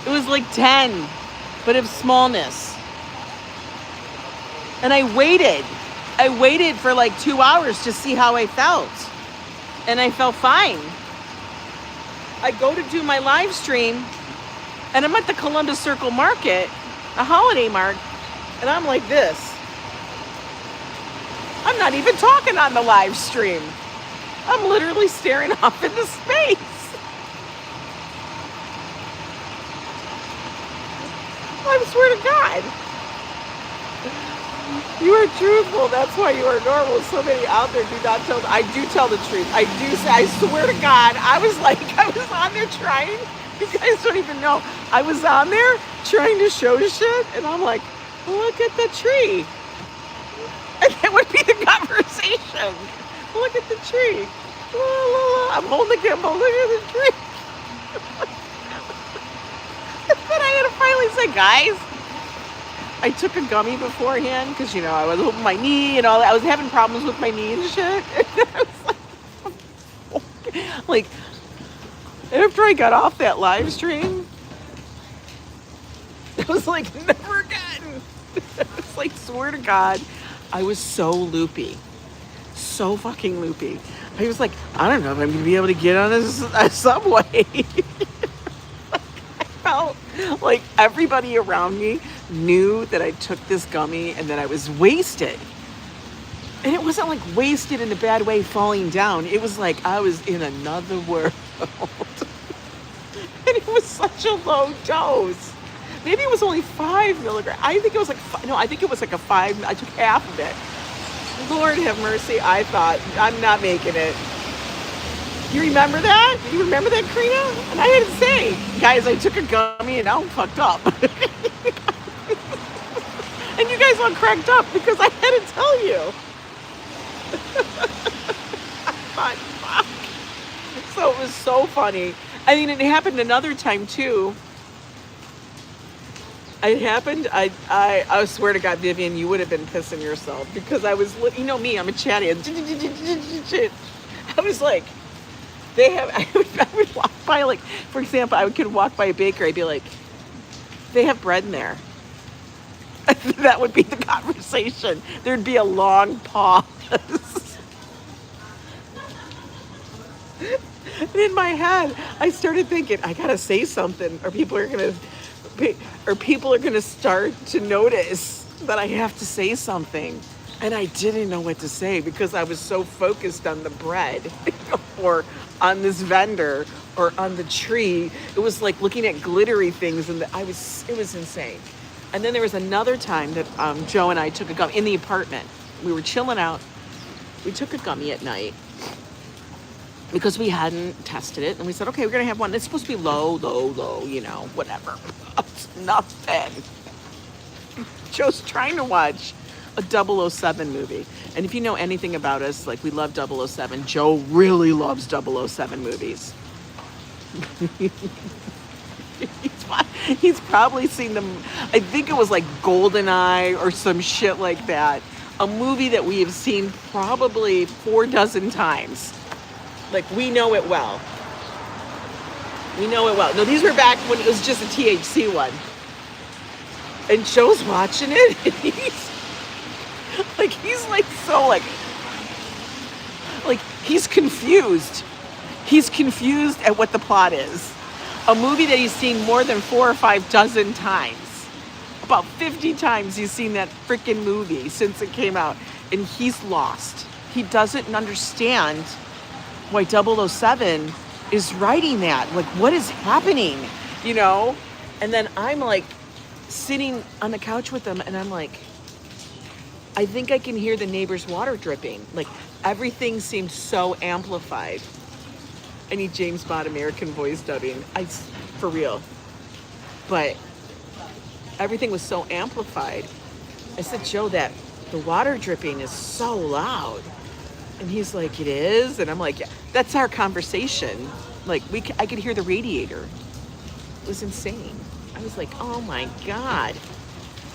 It was like 10, but of smallness. And I waited for like 2 hours to see how I felt. And I felt fine. I go to do my live stream, and I'm at the Columbus Circle Market, a holiday market, and I'm like this. I'm not even talking on the live stream. I'm literally staring off into space. I swear to God. You are truthful. That's why you are normal. So many out there do not tell. I do tell the truth. I do say, I swear to God, I was on there trying. You guys don't even know. I was on there trying to show shit. And I'm like, look at the tree. And that would be the conversation. Look at the tree. La, la, la. I'm holding the camera. Look at the tree. And then I had to finally say, guys, I took a gummy beforehand because, you know, I was holding my knee and all that. I was having problems with my knee and shit. And I was like, after I got off that live stream, I was like, never again. It's like, swear to God, I was so loopy. So fucking loopy. I was like, I don't know if I'm going to be able to get on a subway. I felt like everybody around me knew that I took this gummy and that I was wasted. And it wasn't like wasted in a bad way falling down. It was like I was in another world. And it was such a low dose. Maybe it was only 5 milligrams. I think it was like, I think it was like a 5. I took half of it. Lord have mercy. I thought, I'm not making it. You remember that? You remember that, Karina? And I had to say, guys, I took a gummy and now I'm fucked up. And you guys all cracked up because I had to tell you. I thought, fuck. So it was so funny. I mean, it happened another time too. It happened, I swear to God, Vivian, you would have been pissing yourself because I was, you know me, I'm a chatty. I was like, I would walk by, like, for example, I could walk by a bakery, I'd be like, they have bread in there. That would be the conversation. There'd be a long pause. And in my head, I started thinking, I gotta say something, or people are gonna start to notice that I have to say something. And I didn't know what to say because I was so focused on the bread or on this vendor or on the tree. It was like looking at glittery things, and it was insane. And then there was another time that Joe and I took a gummy in the apartment. We were chilling out. We took a gummy at night because we hadn't tested it. And we said, okay, we're going to have one. It's supposed to be low, you know, whatever. It's nothing. Joe's trying to watch a 007 movie. And if you know anything about us, like we love 007. Joe really loves 007 movies. He's probably seen them. I think it was like GoldenEye or some shit like that. A movie that we have seen probably 4 dozen times. Like, we know it well. We know it well. No, these were back when it was just a THC one. And Joe's watching it, and he's confused. He's confused at what the plot is. A movie that he's seen more than 4 or 5 dozen times. About 50 times he's seen that freaking movie since it came out. And he's lost. He doesn't understand why 007 is writing that. Like, what is happening? You know? And then I'm like sitting on the couch with him, and I'm like, I think I can hear the neighbor's water dripping. Like, everything seemed so amplified. I need James Bond American voice dubbing. For real. But everything was so amplified. I said, Joe, that the water dripping is so loud. And he's like, it is? And I'm like, yeah, that's our conversation. Like, I could hear the radiator. It was insane. I was like, oh my God.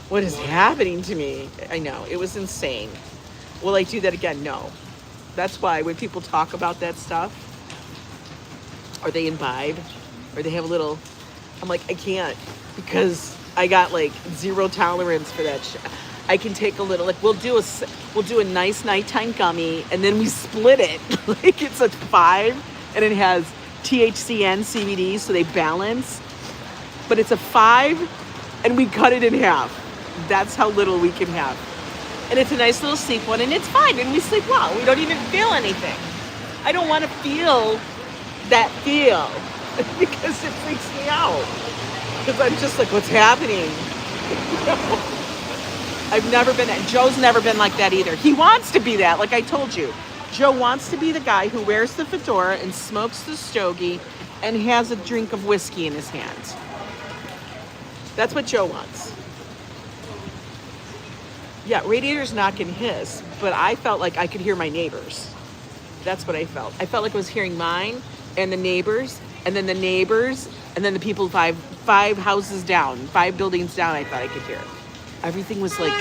What is happening to me? I know, it was insane. Will I do that again? No. That's why when people talk about that stuff, or they imbibe, or they have a little, I'm like, I can't, because I got like 0 tolerance for that shit. I can take a little, like we'll do a nice nighttime gummy, and then we split it. Like it's a 5, and it has THC and CBD, so they balance. But it's a 5, and we cut it in half. That's how little we can have. And it's a nice little sleep one, and it's fine, and we sleep well. We don't even feel anything. I don't want to feel that feel because it freaks me out. Because I'm just like, what's happening? I've never been that. Joe's never been like that either. He wants to be that, like I told you. Joe wants to be the guy who wears the fedora and smokes the stogie and has a drink of whiskey in his hand. That's what Joe wants. Yeah, radiator's not gonna hiss, but I felt like I could hear my neighbors. That's what I felt. I felt like I was hearing mine and the neighbors, and then the neighbors, and then the people 5 houses down, 5 buildings down. I thought I could hear. Everything was like,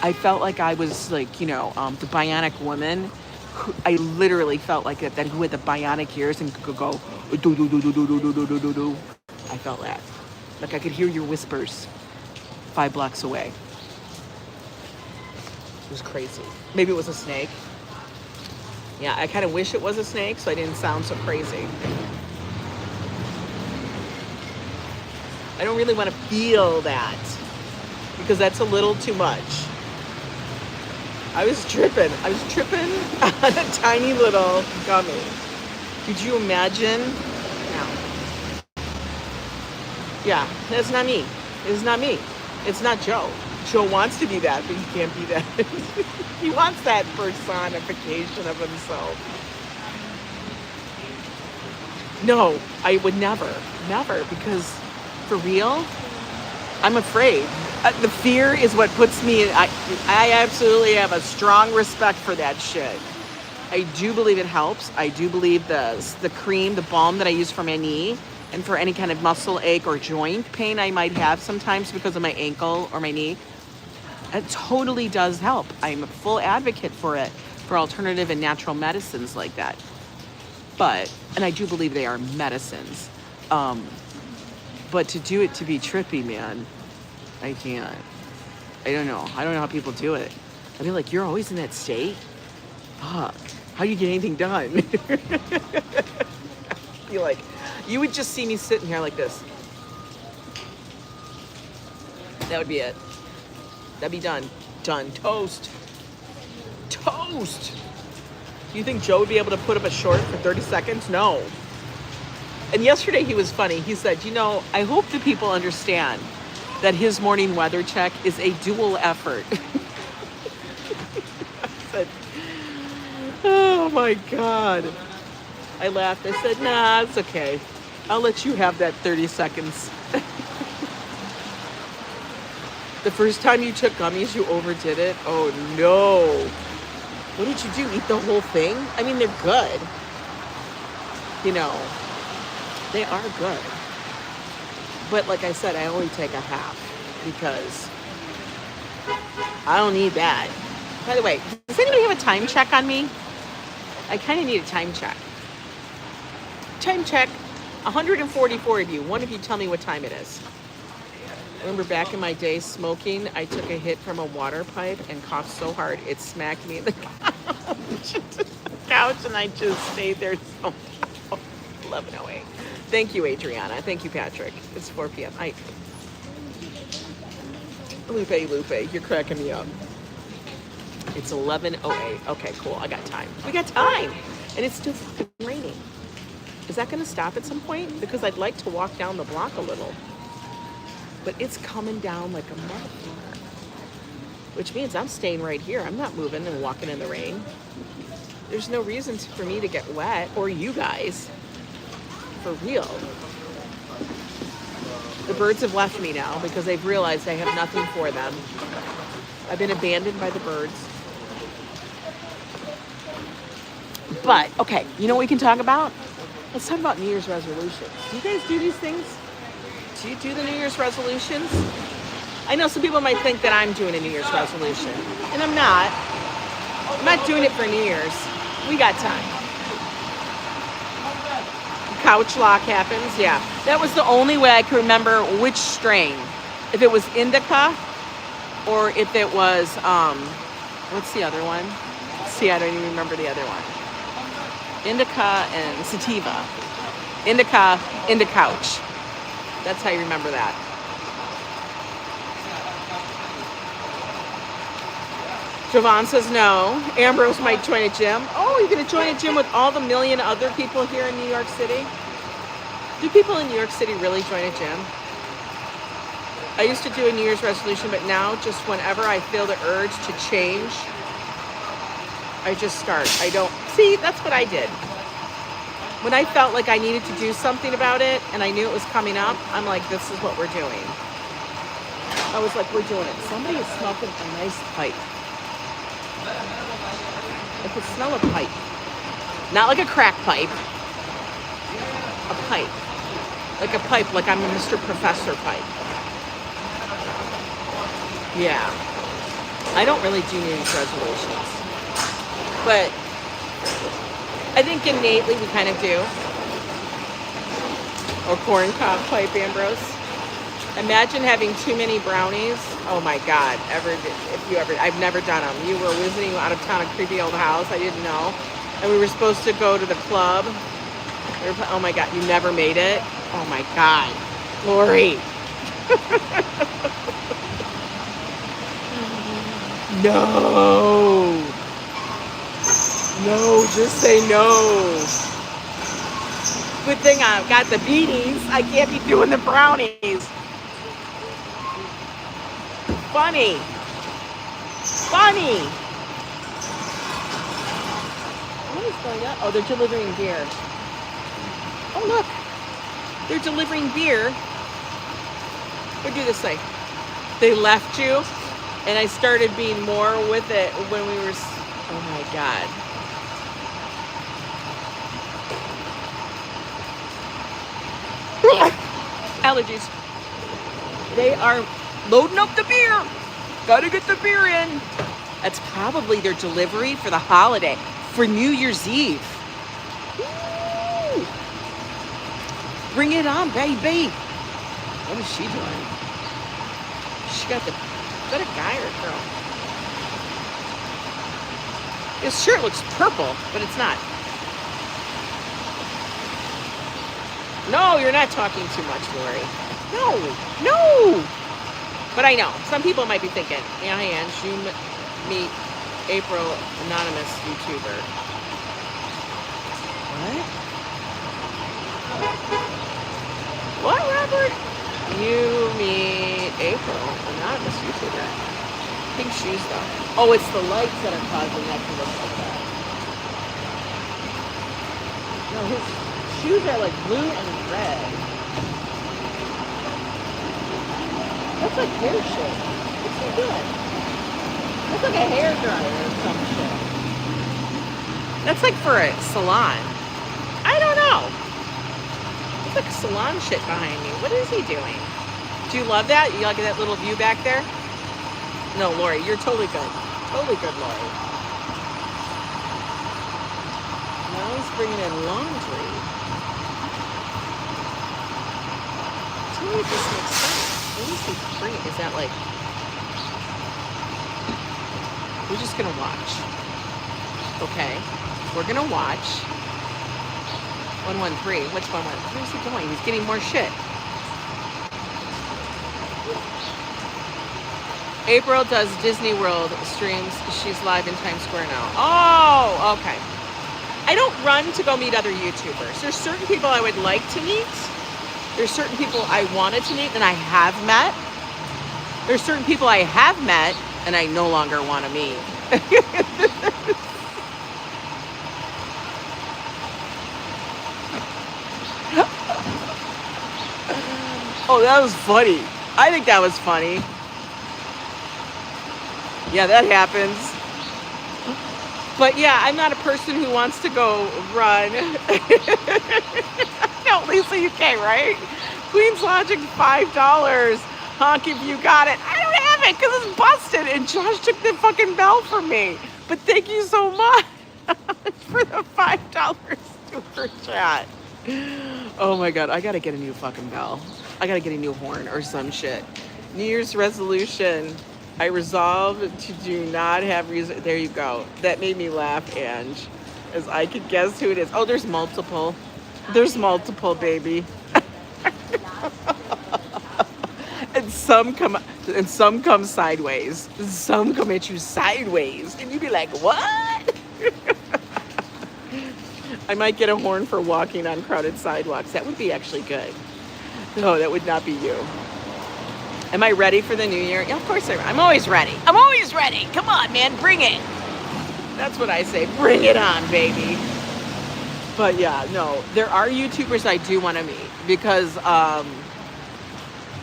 I felt like I was like, you know, the bionic woman. I literally felt like that who had the bionic ears and could go do do do do do do do do do do. I felt that. Like I could hear your whispers 5 blocks away. It was crazy. Maybe it was a snake. Yeah, I kind of wish it was a snake so I didn't sound so crazy. I don't really want to feel that because that's a little too much. I was tripping on a tiny little gummy. Could you imagine? Yeah, that's not me. It's not me. It's not Joe. Joe wants to be that, but he can't be that. He wants that personification of himself. No, I would never, because for real, I'm afraid. The fear is what puts me in. I absolutely have a strong respect for that shit. I do believe it helps. I do believe the cream, the balm that I use for my knee and for any kind of muscle ache or joint pain I might have sometimes because of my ankle or my knee, it totally does help. I'm a full advocate for it, for alternative and natural medicines like that. And I do believe they are medicines. But to do it to be trippy, man, I can't. I don't know how people do it. I'd be like, you're always in that state? Fuck. How do you get anything done? Be like, you would just see me sitting here like this. That would be it. That'd be done. Done. Toast. Toast. Do you think Joe would be able to put up a short for 30 seconds? No. And yesterday he was funny. He said, you know, I hope that people understand that his morning weather check is a dual effort. I said, oh my God. I laughed. I said, nah, it's okay. I'll let you have that 30 seconds. The first time you took gummies, you overdid it. Oh no. What did you do? Eat the whole thing? I mean, they're good. You know, they are good. But like I said, I only take a half because I don't need that. By the way, does anybody have a time check on me? I kind of need a time check. Time check. 144 of you. One of you tell me what time it is. I remember back in my day smoking, I took a hit from a water pipe and coughed so hard it smacked me in the couch and I just stayed there so 11:08. Thank you, Adriana. Thank you, Patrick. It's 4 p.m. Lupe, you're cracking me up. It's 11:08. Okay, cool. I got time. We got time. And it's still fucking raining. Is that going to stop at some point? Because I'd like to walk down the block a little. But it's coming down like a motherfucker. Which means I'm staying right here. I'm not moving and walking in the rain. There's no reason for me to get wet, or you guys. For real. The birds have left me now because they've realized I have nothing for them. I've been abandoned by the birds. But, okay, you know what we can talk about? Let's talk about New Year's resolutions. Do you guys do these things? Do you do the New Year's resolutions? I know some people might think that I'm doing a New Year's resolution, and I'm not. I'm not doing it for New Year's. We got time. Couch lock happens, yeah. That was the only way I could remember which strain. If it was indica, or if it was, what's the other one? See, I don't even remember the other one. Indica and sativa. Indica, couch. That's how you remember that. Javon says no. Ambrose might join a gym. Oh, you're going to join a gym with all the million other people here in New York City? Do people in New York City really join a gym? I used to do a New Year's resolution, but now just whenever I feel the urge to change, I just start. I don't. See, that's what I did. When I felt like I needed to do something about it and I knew it was coming up, I'm like, this is what we're doing. I was like, we're doing it. Somebody is smoking a nice pipe. I could smell a pipe. Not like a crack pipe. A pipe. Like I'm a Mr. Professor pipe. Yeah. I don't really do New Year's resolutions. But I think innately we kind of do. Or corn cob pipe, Ambrose. Imagine having too many brownies. Oh my God, I've never done them. You were visiting out of town a creepy old house, I didn't know. And we were supposed to go to the club. Oh my God, you never made it? Oh my God, Lori. No. No, just say no. Good thing I've got the beanies. I can't be doing the brownies. Funny. What is going on? Oh, they're delivering beer. Oh, look. They're delivering beer. What do this say? They left you, and I started being more with it when we were... Oh, my God. Allergies. They are loading up the beer. Gotta get the beer in. That's probably their delivery for the holiday, for New Year's Eve. Woo. Bring it on, baby. What is she doing? She got a guy or a girl? His shirt looks purple, but it's not. No, you're not talking too much, Lori. No. But I know, some people might be thinking, yeah, Ange, you meet April, anonymous YouTuber. What, Robert? You meet April, anonymous YouTuber. Pink shoes, though. Oh, it's the lights that are causing that to look like that. No, his shoes are like blue and red. That's like hair shit. What's he doing? That's like a hair dryer or some shit. That's like for a salon. I don't know. It's like salon shit behind me. What is he doing? Do you love that? You like that little view back there? No, Lori, you're totally good. Totally good, Lori. Now he's bringing in laundry. Tell me if this makes sense. What is he bringing? Is that like... We're just gonna watch. Okay. We're gonna watch. 113. What's 113? Where's he going? He's getting more shit. April does Disney World streams. She's live in Times Square now. Oh, okay. I don't run to go meet other YouTubers. There's certain people I would like to meet. There's certain people I wanted to meet and I have met. There's certain people I have met and I no longer want to meet. Oh, that was funny. I think that was funny. Yeah, that happens. But yeah, I'm not a person who wants to go run. No, Lisa, you can't, right? Queen's Logic, $5. Honk if you got it. I don't have it because it's busted and Josh took the fucking bell from me. But thank you so much for the $5 super chat. Oh my God, I gotta get a new fucking bell. I gotta get a new horn or some shit. New Year's resolution. I resolved to do not have reason. There you go. That made me laugh, Ange, as I could guess who it is. Oh, there's multiple. There's multiple, baby. And some come sideways. Some come at you sideways, and you be like, "What?" I might get a horn for walking on crowded sidewalks. That would be actually good. No, that would not be you. Am I ready for the new year? Yeah, of course I'm always ready. I'm always ready. Come on, man, bring it. That's what I say. Bring it on, baby. But yeah, no, there are YouTubers I do want to meet because I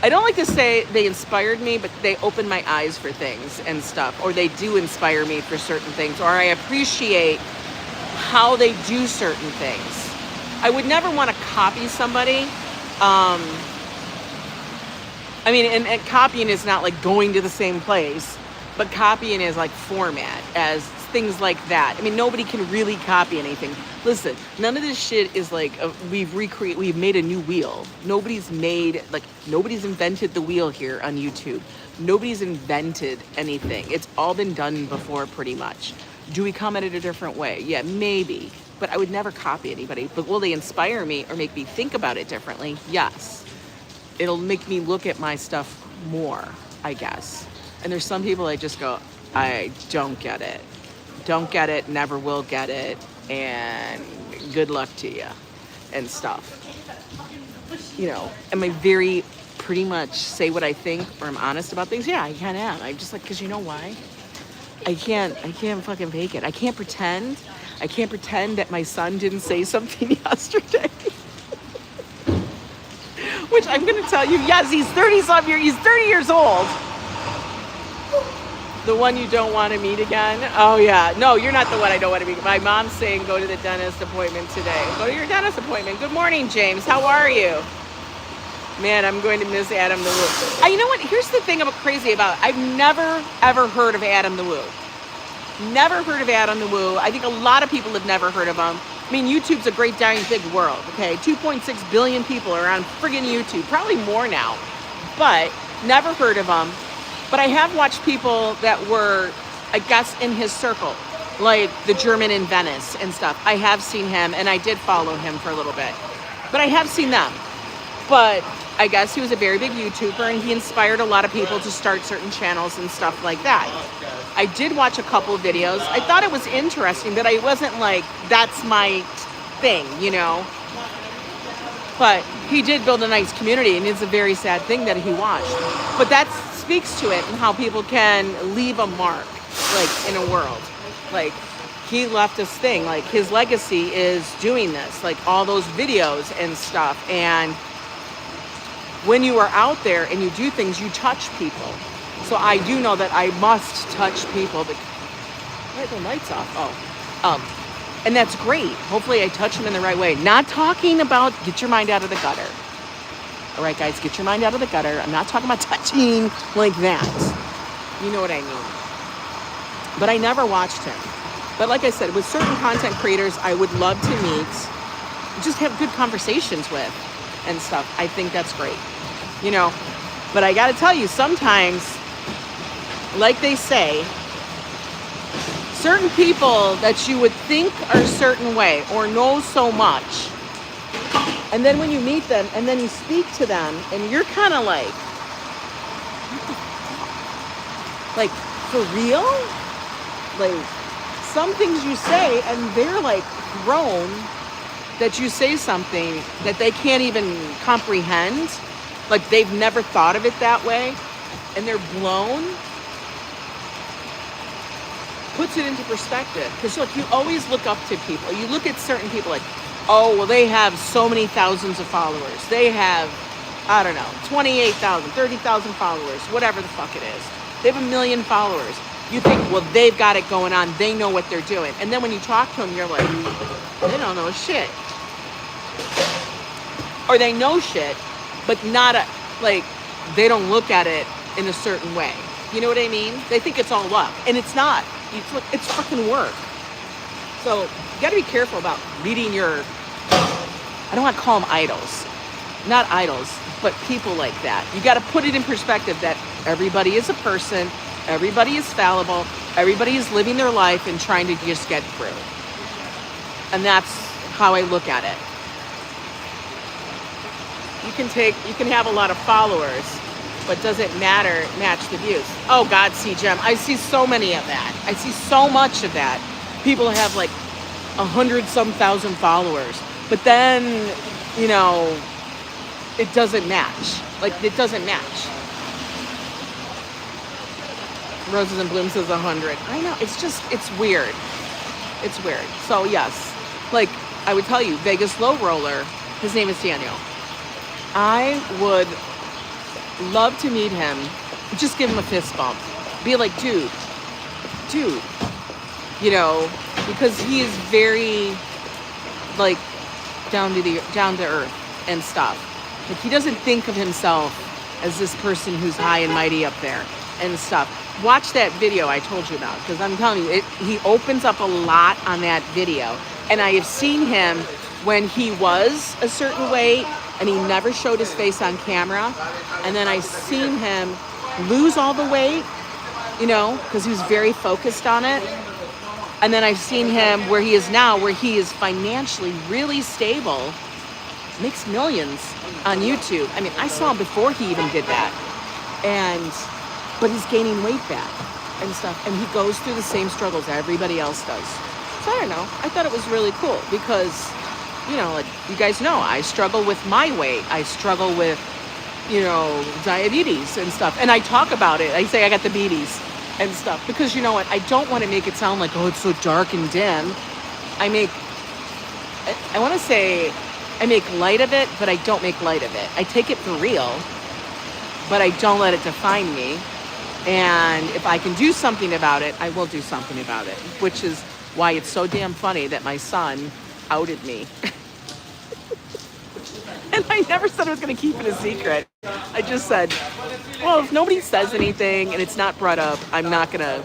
don't like to say they inspired me, but they opened my eyes for things and stuff, or they do inspire me for certain things, or I appreciate how they do certain things. I would never want to copy somebody. I mean, and copying is not like going to the same place, but copying is like format, as things like that. I mean, nobody can really copy anything. Listen, none of this shit is like, we've made a new wheel. Nobody's invented the wheel here on YouTube. Nobody's invented anything. It's all been done before pretty much. Do we come at it a different way? Yeah, maybe, but I would never copy anybody. But will they inspire me or make me think about it differently? Yes. It'll make me look at my stuff more, I guess. And there's some people I just go, I don't get it. Don't get it, never will get it, and good luck to you, and stuff. You know, am I very pretty much say what I think, or I'm honest about things? Yeah, I kind of am. I'm just like, because you know why? I can't fucking fake it. I can't pretend that my son didn't say something yesterday. Which I'm going to tell you, yes, he's 30 years old. The one you don't want to meet again? Oh, yeah. No, you're not the one I don't want to meet. My mom's saying go to the dentist appointment today. Go to your dentist appointment. Good morning, James. How are you? Man, I'm going to miss Adam the Woo. You know what? Here's the thing about crazy about it. I've never, ever heard of Adam the Woo. Never heard of Adam the Woo. I think a lot of people have never heard of him. I mean, YouTube's a great giant big world, okay? 2.6 billion people are on friggin' YouTube, probably more now, but never heard of him. But I have watched people that were, I guess, in his circle. like the German in Venice and stuff. I have seen him, and I did follow him for a little bit. But I have seen them. But I guess he was a very big YouTuber, and he inspired a lot of people to start certain channels and stuff like that. I did watch a couple of videos. I thought it was interesting, but I wasn't like, that's my thing, you know? But he did build a nice community, and it's a very sad thing that he watched. But that speaks to it and how people can leave a mark, like, in a world. Like, he left this thing. Like, his legacy is doing this, like, all those videos and stuff. And when you are out there and you do things, you touch people. So I do know that I must touch people. Why are the lights off? And that's great. Hopefully I touch them in the right way. Not talking about get your mind out of the gutter. All right, guys, get your mind out of the gutter. I'm not talking about touching like that. You know what I mean. But I never watched him. But like I said, with certain content creators, I would love to meet, just have good conversations with and stuff. I think that's great, you know. But I got to tell you, sometimes, like they say, certain people that you would think are a certain way or know so much, and then when you meet them and then you speak to them and you're kind of like, what the fuck? Like, for real? Like, some things you say and they're like grown that you say something that they can't even comprehend. Like, they've never thought of it that way, and they're blown. Puts it into perspective. Because look, you always look up to people. You look at certain people like, oh, well, they have so many thousands of followers. They have, I don't know, 28,000, 30,000 followers, whatever the fuck it is. They have 1 million followers. You think, well, they've got it going on. They know what they're doing. And then when you talk to them, you're like, they don't know shit. Or they know shit, but not like, they don't look at it in a certain way. You know what I mean? They think it's all luck, and it's not. It's fucking work. So you got to be careful about leading your, I don't want to call them idols. Not idols, but people like that. You got to put it in perspective that everybody is a person, everybody is fallible, everybody is living their life and trying to just get through. And that's how I look at it. You can have a lot of followers, but does it match the views? Oh God, C-Gem, I see so many of that. I see so much of that. People have like 100-some thousand followers, but then, you know, it doesn't match. Like, it doesn't match. Roses and Bloom says 100. I know, it's weird. It's weird. So yes, like I would tell you, Vegas Low Roller, his name is Daniel. I would love to meet him. Just give him a fist bump. Be like, dude, you know, because he is very like down to earth and stuff. Like, he doesn't think of himself as this person who's high and mighty up there and stuff. Watch that video I told you about, because I'm telling you, he opens up a lot on that video. And I have seen him when he was a certain weight and he never showed his face on camera. And then I seen him lose all the weight, you know, because he was very focused on it. And then I've seen him where he is now, where he is financially really stable, makes millions on YouTube. I mean, I saw him before he even did that. But he's gaining weight back and stuff. And he goes through the same struggles everybody else does. So I don't know. I thought it was really cool because, you know, like you guys know, I struggle with my weight. I struggle with, you know, diabetes and stuff. And I talk about it. I say I got the beaties and stuff. Because you know what? I don't want to make it sound like, oh, it's so dark and dim. I want to say I make light of it, but I don't make light of it. I take it for real, but I don't let it define me. And if I can do something about it, I will do something about it, which is why it's so damn funny that my son outed me. And I never said I was going to keep it a secret. I just said, well, if nobody says anything and it's not brought up, I'm not going to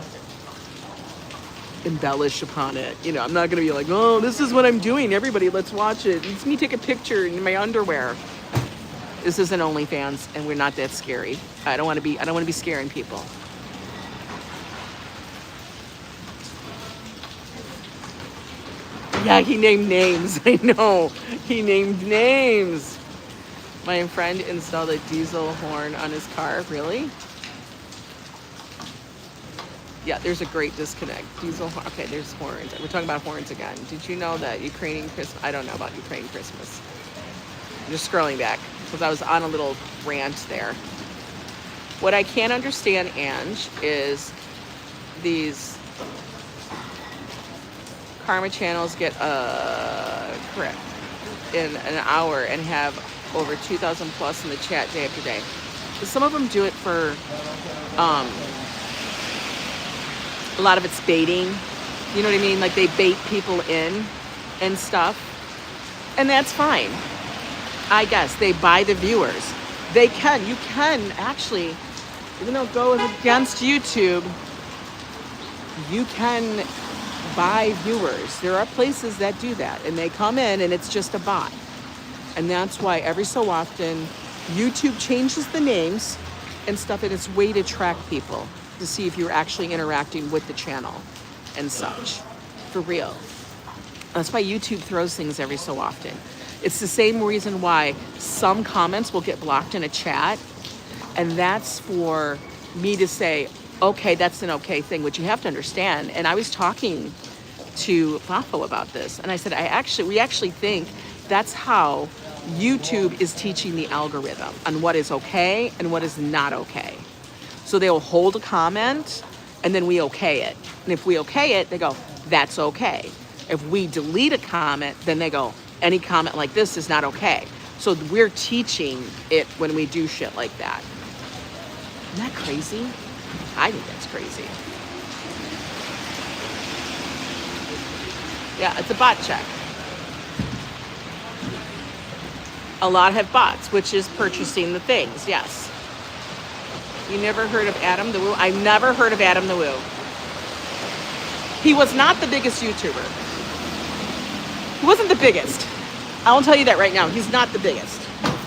embellish upon it. You know, I'm not going to be like, oh, this is what I'm doing. Everybody, let's watch it. It's me take a picture in my underwear. This isn't OnlyFans, and we're not that scary. I don't want to be scaring people. Yeah, he named names. I know. He named names. My friend installed a Dizzle horn on his car. Really? Yeah, there's a great disconnect. Dizzle. Okay, there's horns. We're talking about horns again. Did you know that Ukrainian Christmas? I don't know about Ukrainian Christmas. I'm just scrolling back because I was on a little rant there. What I can't understand, Ange, is these karma channels get correct in an hour and have over 2,000 plus in the chat day after day. But some of them do it for a lot of it's baiting. You know what I mean? Like they bait people in and stuff. And that's fine. I guess they buy the viewers. You can actually, even though it goes against YouTube, you can buy viewers. There are places that do that, and they come in and it's just a bot. And that's why every so often YouTube changes the names and stuff, and it's a way to track people to see if you're actually interacting with the channel and such. For real. That's why YouTube throws things every so often. It's the same reason why some comments will get blocked in a chat, and that's for me to say, okay, that's an okay thing, which you have to understand. And I was talking to Fafo about this, and I said, we actually think that's how YouTube is teaching the algorithm on what is okay and what is not okay. So they'll hold a comment, and then we okay it. And if we okay it, they go, that's okay. If we delete a comment, then they go, any comment like this is not okay. So we're teaching it when we do shit like that. Isn't that crazy? I think that's crazy. Yeah, it's a bot check. A lot have bots, which is purchasing the things, yes. You never heard of Adam the Woo? I've never heard of Adam the Woo. He was not the biggest YouTuber. He wasn't the biggest. I will tell you that right now. He's not the biggest.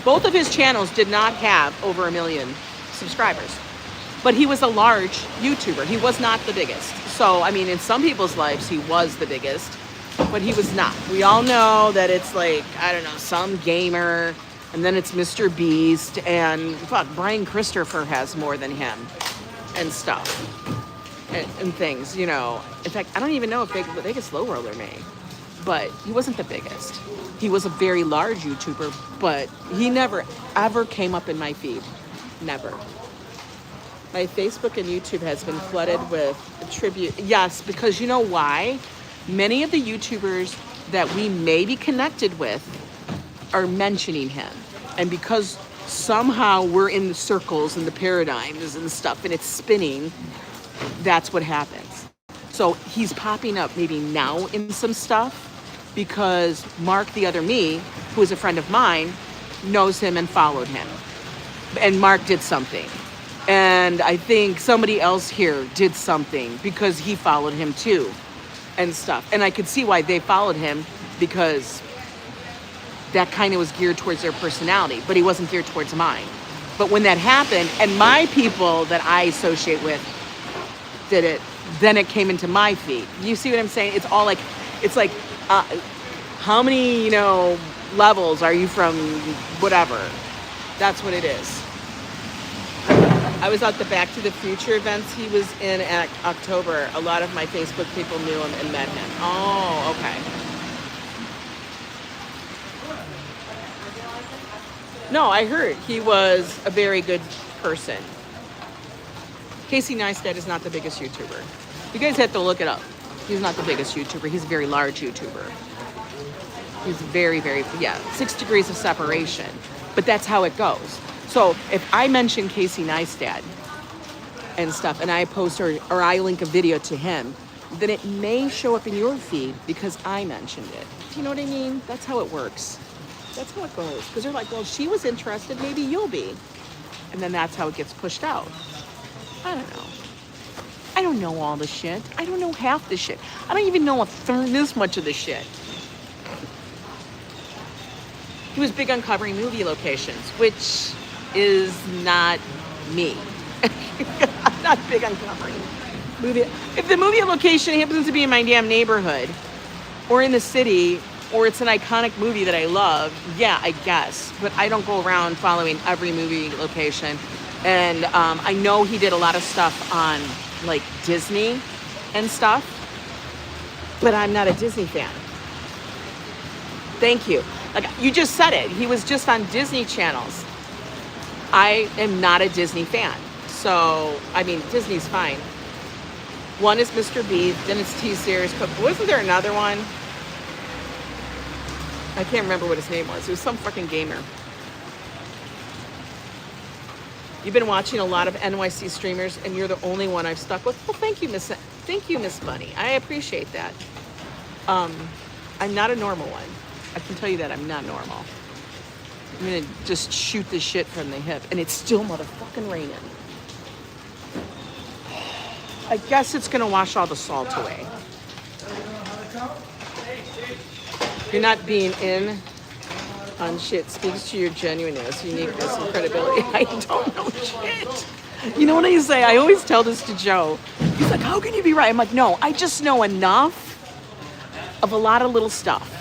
Both of his channels did not have over 1 million subscribers. But he was a large YouTuber. He was not the biggest. So, I mean, in some people's lives, he was the biggest, but he was not. We all know that it's like, I don't know, some gamer, and then it's Mr. Beast, and fuck, Brian Christopher has more than him and stuff and things, you know. In fact, I don't even know if Vegas Low Roller may, but he wasn't the biggest. He was a very large YouTuber, but he never ever came up in my feed. Never. My Facebook and YouTube has been flooded with tribute. Yes, because you know why? Many of the YouTubers that we may be connected with are mentioning him. And because somehow we're in the circles and the paradigms and stuff and it's spinning, that's what happens. So he's popping up maybe now in some stuff because Mark, the other me, who is a friend of mine, knows him and followed him. And Mark did something. And I think somebody else here did something because he followed him too and stuff. And I could see why they followed him because that kind of was geared towards their personality, but he wasn't geared towards mine. But when that happened and my people that I associate with did it, then it came into my feed. You see what I'm saying? It's all like, it's like, how many, you know, levels are you from whatever? That's what it is. I was at the Back to the Future events he was in at October. A lot of my Facebook people knew him and met him. Oh, okay. No, I heard he was a very good person. Casey Neistat is not the biggest YouTuber. You guys have to look it up. He's not the biggest YouTuber. He's a very large YouTuber. He's very, very, 6 degrees of separation. But that's how it goes. So if I mention Casey Neistat and stuff, and I post or I link a video to him, then it may show up in your feed because I mentioned it. Do you know what I mean? That's how it works. That's how it goes. Because they're like, well, she was interested, maybe you'll be. And then that's how it gets pushed out. I don't know. I don't know all the shit. I don't know half the shit. I don't even know a third this much of the shit. He was big on covering movie locations, which is not me. I'm not big on covering movie. If the movie location happens to be in my damn neighborhood, or in the city, or it's an iconic movie that I love, yeah, I guess. But I don't go around following every movie location. And I know he did a lot of stuff on like Disney and stuff, but I'm not a Disney fan. Thank you. Like you just said it. He was just on Disney channels. I am not a Disney fan. So, I mean, Disney's fine. One is Mr. B, then it's T-Series. Wasn't there another one? I can't remember what his name was. It was some fucking gamer. You've been watching a lot of NYC streamers, and you're the only one I've stuck with. Well, thank you, Miss Bunny. I appreciate that. I'm not a normal one. I can tell you that I'm not normal. I'm gonna just shoot this shit from the hip, and it's still motherfucking raining. I guess it's gonna wash all the salt away. You're not being in on shit speaks to your genuineness, uniqueness, and credibility. I don't know shit. You know what I say? I always tell this to Joe. He's like, how can you be right? I'm like, no, I just know enough of a lot of little stuff.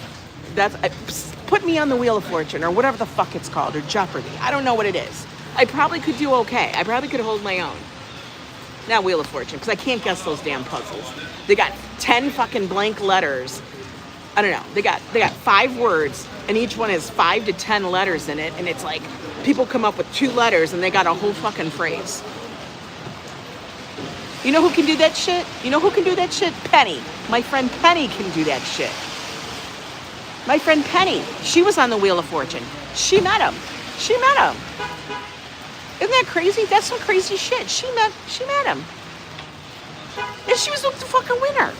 Put me on the Wheel of Fortune or whatever the fuck it's called, or Jeopardy. I don't know what it is. I probably could do okay. I probably could hold my own. Not Wheel of Fortune, because I can't guess those damn puzzles. They got 10 fucking blank letters. I don't know. They got 5 words, and each one has 5 to 10 letters in it, and it's like people come up with 2 letters, and they got a whole fucking phrase. You know who can do that shit? You know who can do that shit? Penny. My friend Penny can do that shit. My friend Penny, she was on the Wheel of Fortune. She met him. Isn't that crazy? That's some crazy shit. She met him. And she was the fucking winner.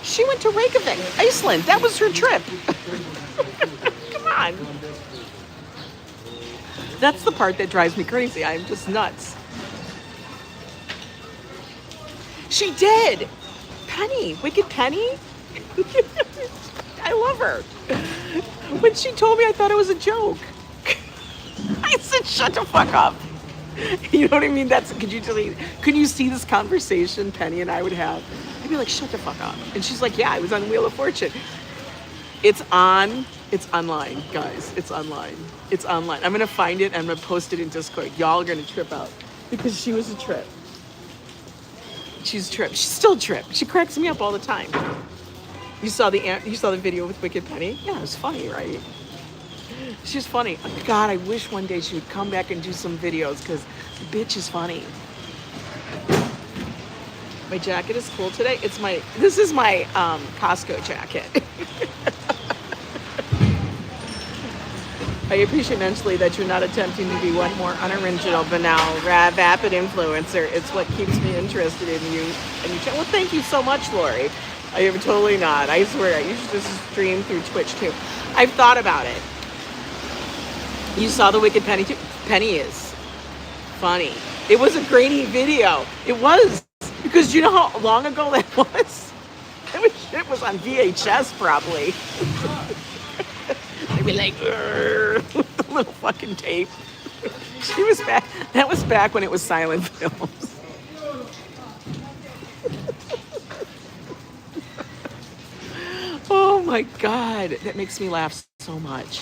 She went to Reykjavik, Iceland. That was her trip. Come on. That's the part that drives me crazy. I'm just nuts. She did. Penny, Wicked Penny. I love her. When she told me, I thought it was a joke. I said, shut the fuck up. You know what I mean? Could you see this conversation Penny and I would have? I'd be like, shut the fuck up. And she's like, yeah, I was on Wheel of Fortune. It's online, guys. It's online. I'm going to find it and I'm going to post it in Discord. Y'all are going to trip out because she was a trip. She's a trip. She's still a trip. She cracks me up all the time. You saw the video with Wicked Penny? Yeah, it was funny, right? She's funny. God, I wish one day she would come back and do some videos because the bitch is funny. My jacket is cool today. This is my Costco jacket. I appreciate immensely that you're not attempting to be one more unoriginal, banal, vapid influencer. It's what keeps me interested in you. Well, thank you so much, Lori. I am totally not. I swear. You should just stream through Twitch too. I've thought about it. You saw the Wicked Penny too? Penny is funny. It was a grainy video. It was. Because you know how long ago that was? It was on VHS probably. They'd be like, with the little fucking tape. She was back. That was back when it was silent films. Oh my God, that makes me laugh so much.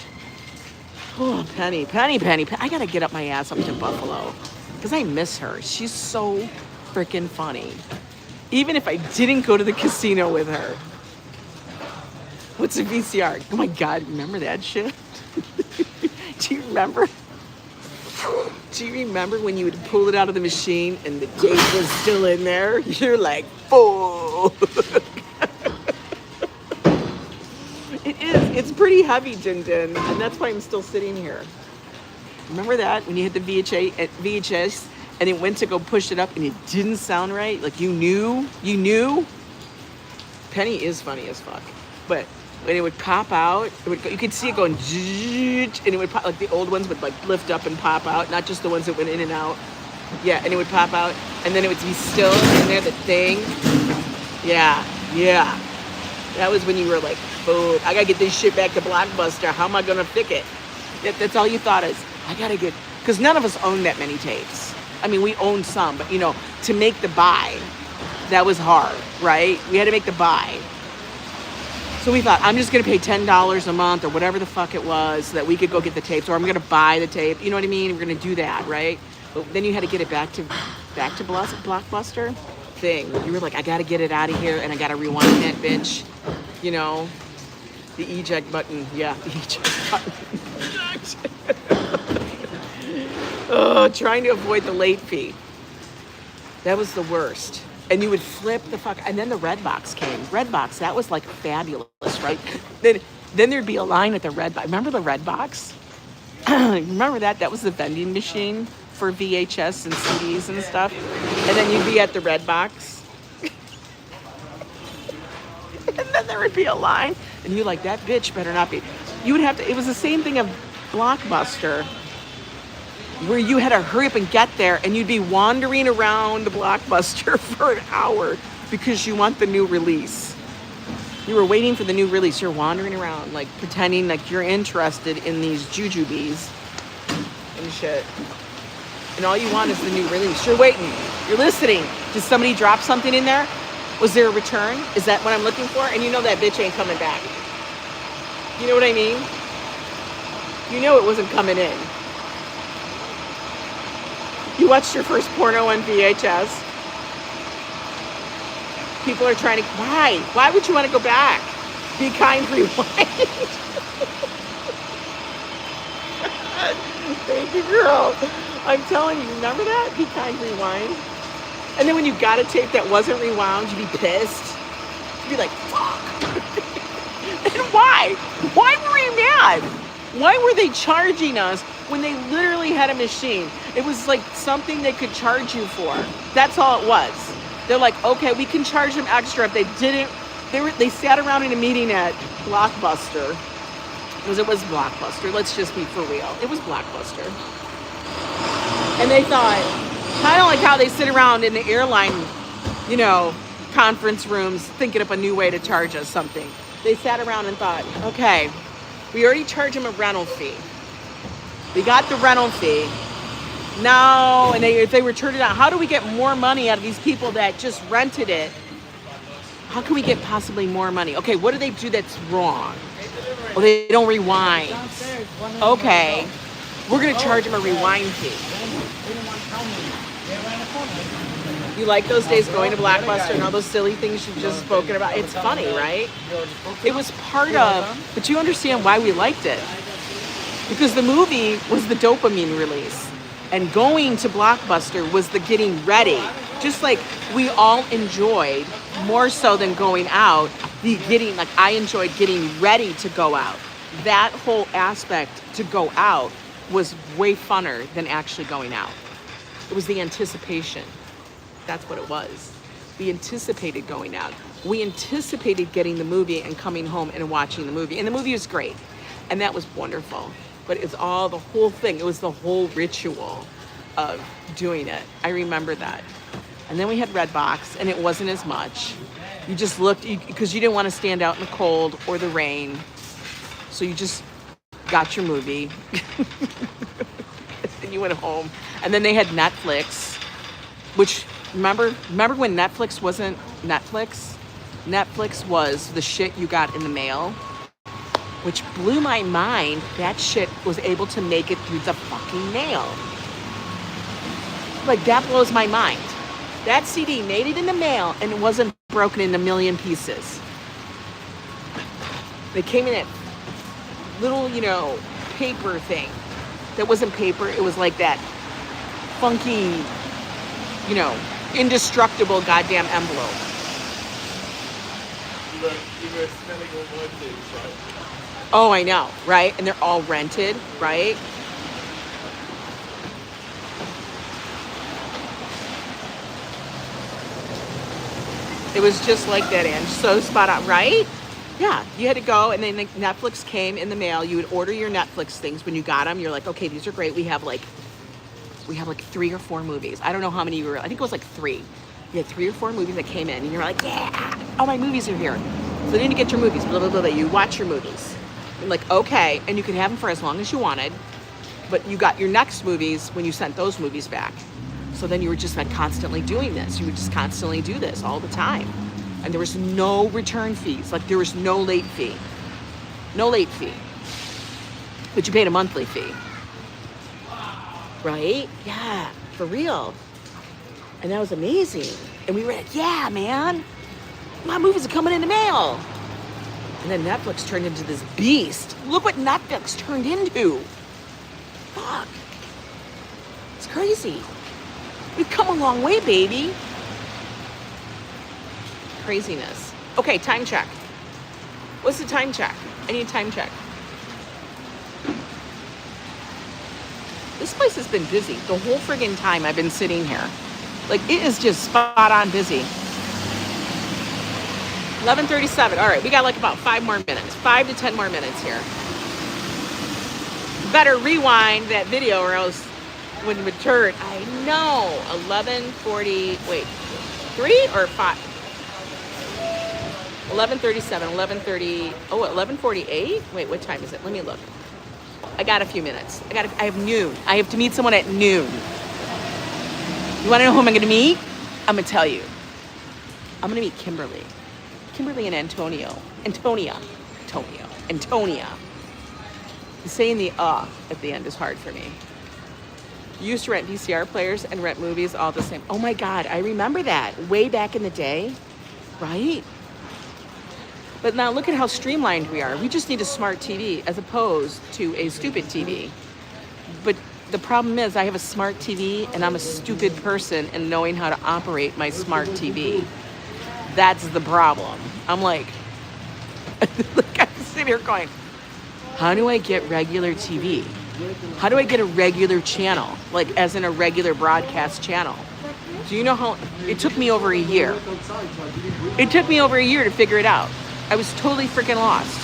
Oh, Penny. I gotta get up my ass up to Buffalo because I miss her. She's so freaking funny. Even if I didn't go to the casino with her. What's a VCR? Oh my God, remember that shit? Do you remember? Do you remember when you would pull it out of the machine and the tape was still in there? You're like, oh. It is. It's pretty heavy, Din Din, and that's why I'm still sitting here. Remember that? When you hit the VHS and it went to go push it up and it didn't sound right? Like you knew? Penny is funny as fuck. But when it would pop out, you could see it going, and it would pop, like the old ones would like lift up and pop out, not just the ones that went in and out. Yeah, and it would pop out, and then it would be still in there, the thing. Yeah. That was when you were like, oh, I gotta get this shit back to Blockbuster. How am I gonna pick it? That's all you thought is, I gotta get, because none of us owned that many tapes. I mean, we owned some, but to make the buy, that was hard, right? We had to make the buy. So we thought, I'm just going to pay $10 a month or whatever the fuck it was so that we could go get the tapes, or I'm going to buy the tape. You know what I mean? We're going to do that, right? But then you had to get it back to Blockbuster thing. You were like, I got to get it out of here and I got to rewind that bitch. You know, the eject button. Yeah, the eject button. Oh, trying to avoid the late fee. That was the worst. And you would flip the fuck, and then the Redbox came. Redbox, that was like fabulous, right? Then there'd be a line at the Redbox. Remember the Redbox? Remember that? That was the vending machine for VHS and CDs and stuff. And then you'd be at the Redbox. And then there would be a line, and you're like, that bitch better not be. You would have to, it was the same thing of Blockbuster, where you had to hurry up and get there, and you'd be wandering around the Blockbuster for an hour because you want the new release. You were waiting for the new release. You're wandering around, like pretending like you're interested in these jujubes and shit. And all you want is the new release. You're waiting. You're listening. Did somebody drop something in there? Was there a return? Is that what I'm looking for? And you know that bitch ain't coming back. You know what I mean? You know it wasn't coming in. You watched your first porno on VHS. People are trying to, why? Why would you want to go back? Be kind, rewind. Thank you, girl. I'm telling you, remember that? Be kind, rewind. And then when you got a tape that wasn't rewound, you'd be pissed. You'd be like, fuck. And why? Why were we mad? Why were they charging us when they literally had a machine? It was like something they could charge you for. That's all it was. They're like, okay, we can charge them extra if they didn't. They sat around in a meeting at Blockbuster, because it was Blockbuster. Let's just be for real. It was Blockbuster. And they thought, kind of like how they sit around in the airline, you know, conference rooms thinking up a new way to charge us something. They sat around and thought, okay, we already charge them a rental fee. We got the rental fee. Now, and if they return it out, how do we get more money out of these people that just rented it? How can we get possibly more money? Okay, what do they do that's wrong? Well, they don't rewind. Okay, we're gonna charge them a rewind fee. You like those days going to Blockbuster and all those silly things you've just spoken about? It's funny, right? It was part of, but you understand why we liked it. Because the movie was the dopamine release. And going to Blockbuster was the getting ready. Just like we all enjoyed, more so than going out, the getting, like I enjoyed getting ready to go out. That whole aspect to go out was way funner than actually going out. It was the anticipation. That's what it was. We anticipated going out. We anticipated getting the movie and coming home and watching the movie. And the movie was great. And that was wonderful. But it's all the whole thing. It was the whole ritual of doing it. I remember that. And then we had Redbox, and it wasn't as much. You just looked, because you didn't want to stand out in the cold or the rain. So you just got your movie. And you went home. And then they had Netflix, which, remember when Netflix wasn't Netflix? Netflix was the shit you got in the mail, which blew my mind. That shit was able to make it through the fucking mail. Like, that blows my mind. That CD made it in the mail and it wasn't broken into a million pieces. They came in that little, you know, paper thing. That wasn't paper, it was like that funky, you know, indestructible goddamn envelope. You were smelling all more things, right? Oh, I know, right? And they're all rented, right? It was just like that, Ange. So spot on, right? Yeah, you had to go, and then Netflix came in the mail. You would order your Netflix things. When you got them, you're like, okay, these are great. We have like 3 or 4 movies. I don't know how many you were. I think it was like 3. You had 3 or 4 movies that came in, and you're like, yeah, all my movies are here. So then you get your movies, blah, blah, blah, blah. You watch your movies. And like, okay, and you could have them for as long as you wanted, but you got your next movies when you sent those movies back. So then you were just like constantly doing this. You would just constantly do this all the time. And there was no return fees. Like there was no late fee. No late fee. But you paid a monthly fee. Right? Yeah, for real. And that was amazing. And we were like, yeah, man. My movies are coming in the mail. And then Netflix turned into this beast. Look what Netflix turned into. Fuck. It's crazy. We've come a long way, baby. Craziness. Okay, time check. What's the time check? I need a time check. This place has been busy the whole friggin' time I've been sitting here. Like, it is just spot on busy. 11:37. All right, we got like about 5 more minutes. 5 to 10 more minutes here. Better rewind that video or else when it would turn. I know. 11:40. Wait, 3 or 5? 11:37. 11:30. Oh, 11:48. Wait, what time is it? Let me look. I got a few minutes. I have noon. I have to meet someone at noon. You want to know who I'm going to meet? I'm going to tell you. I'm going to meet Kimberly. Kimberly and Antonia. Saying the at the end is hard for me. Used to rent VCR players and rent movies all the same. Oh my God, I remember that. Way back in the day, right? But now look at how streamlined we are. We just need a smart TV as opposed to a stupid TV. But the problem is I have a smart TV and I'm a stupid person in knowing how to operate my smart TV. That's the problem. I'm like, I'm sitting here going, how do I get regular TV? How do I get a regular channel? Like as in a regular broadcast channel? Do you know how, it took me over a year. It took me over a year to figure it out. I was totally freaking lost.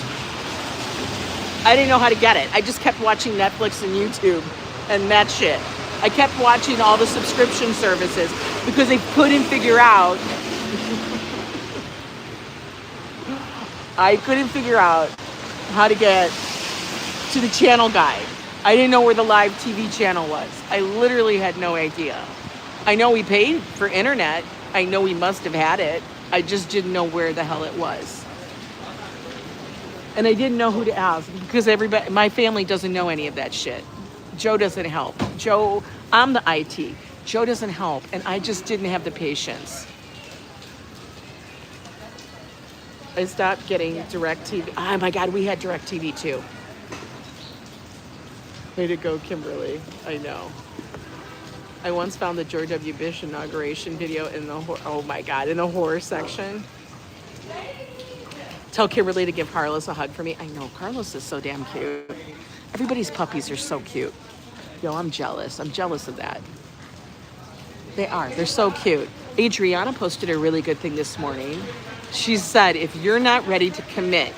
I didn't know how to get it. I just kept watching Netflix and YouTube and that shit. I kept watching all the subscription services because they couldn't figure out. I couldn't figure out how to get to the channel guide. I didn't know where the live TV channel was. I literally had no idea. I know we paid for internet. I know we must have had it. I just didn't know where the hell it was. And I didn't know who to ask because everybody, my family doesn't know any of that shit. Joe doesn't help. Joe, I'm the IT. Joe doesn't help. And I just didn't have the patience. I stopped getting DirecTV. Oh my God, we had DirecTV too. Way to go, Kimberly. I know. I once found the George W. Bush inauguration video in the, oh my God, in the horror section. Tell Kimberly to give Carlos a hug for me. I know, Carlos is so damn cute. Everybody's puppies are so cute. Yo, I'm jealous. I'm jealous of that. They are. They're so cute. Adriana posted a really good thing this morning. She said, if you're not ready to commit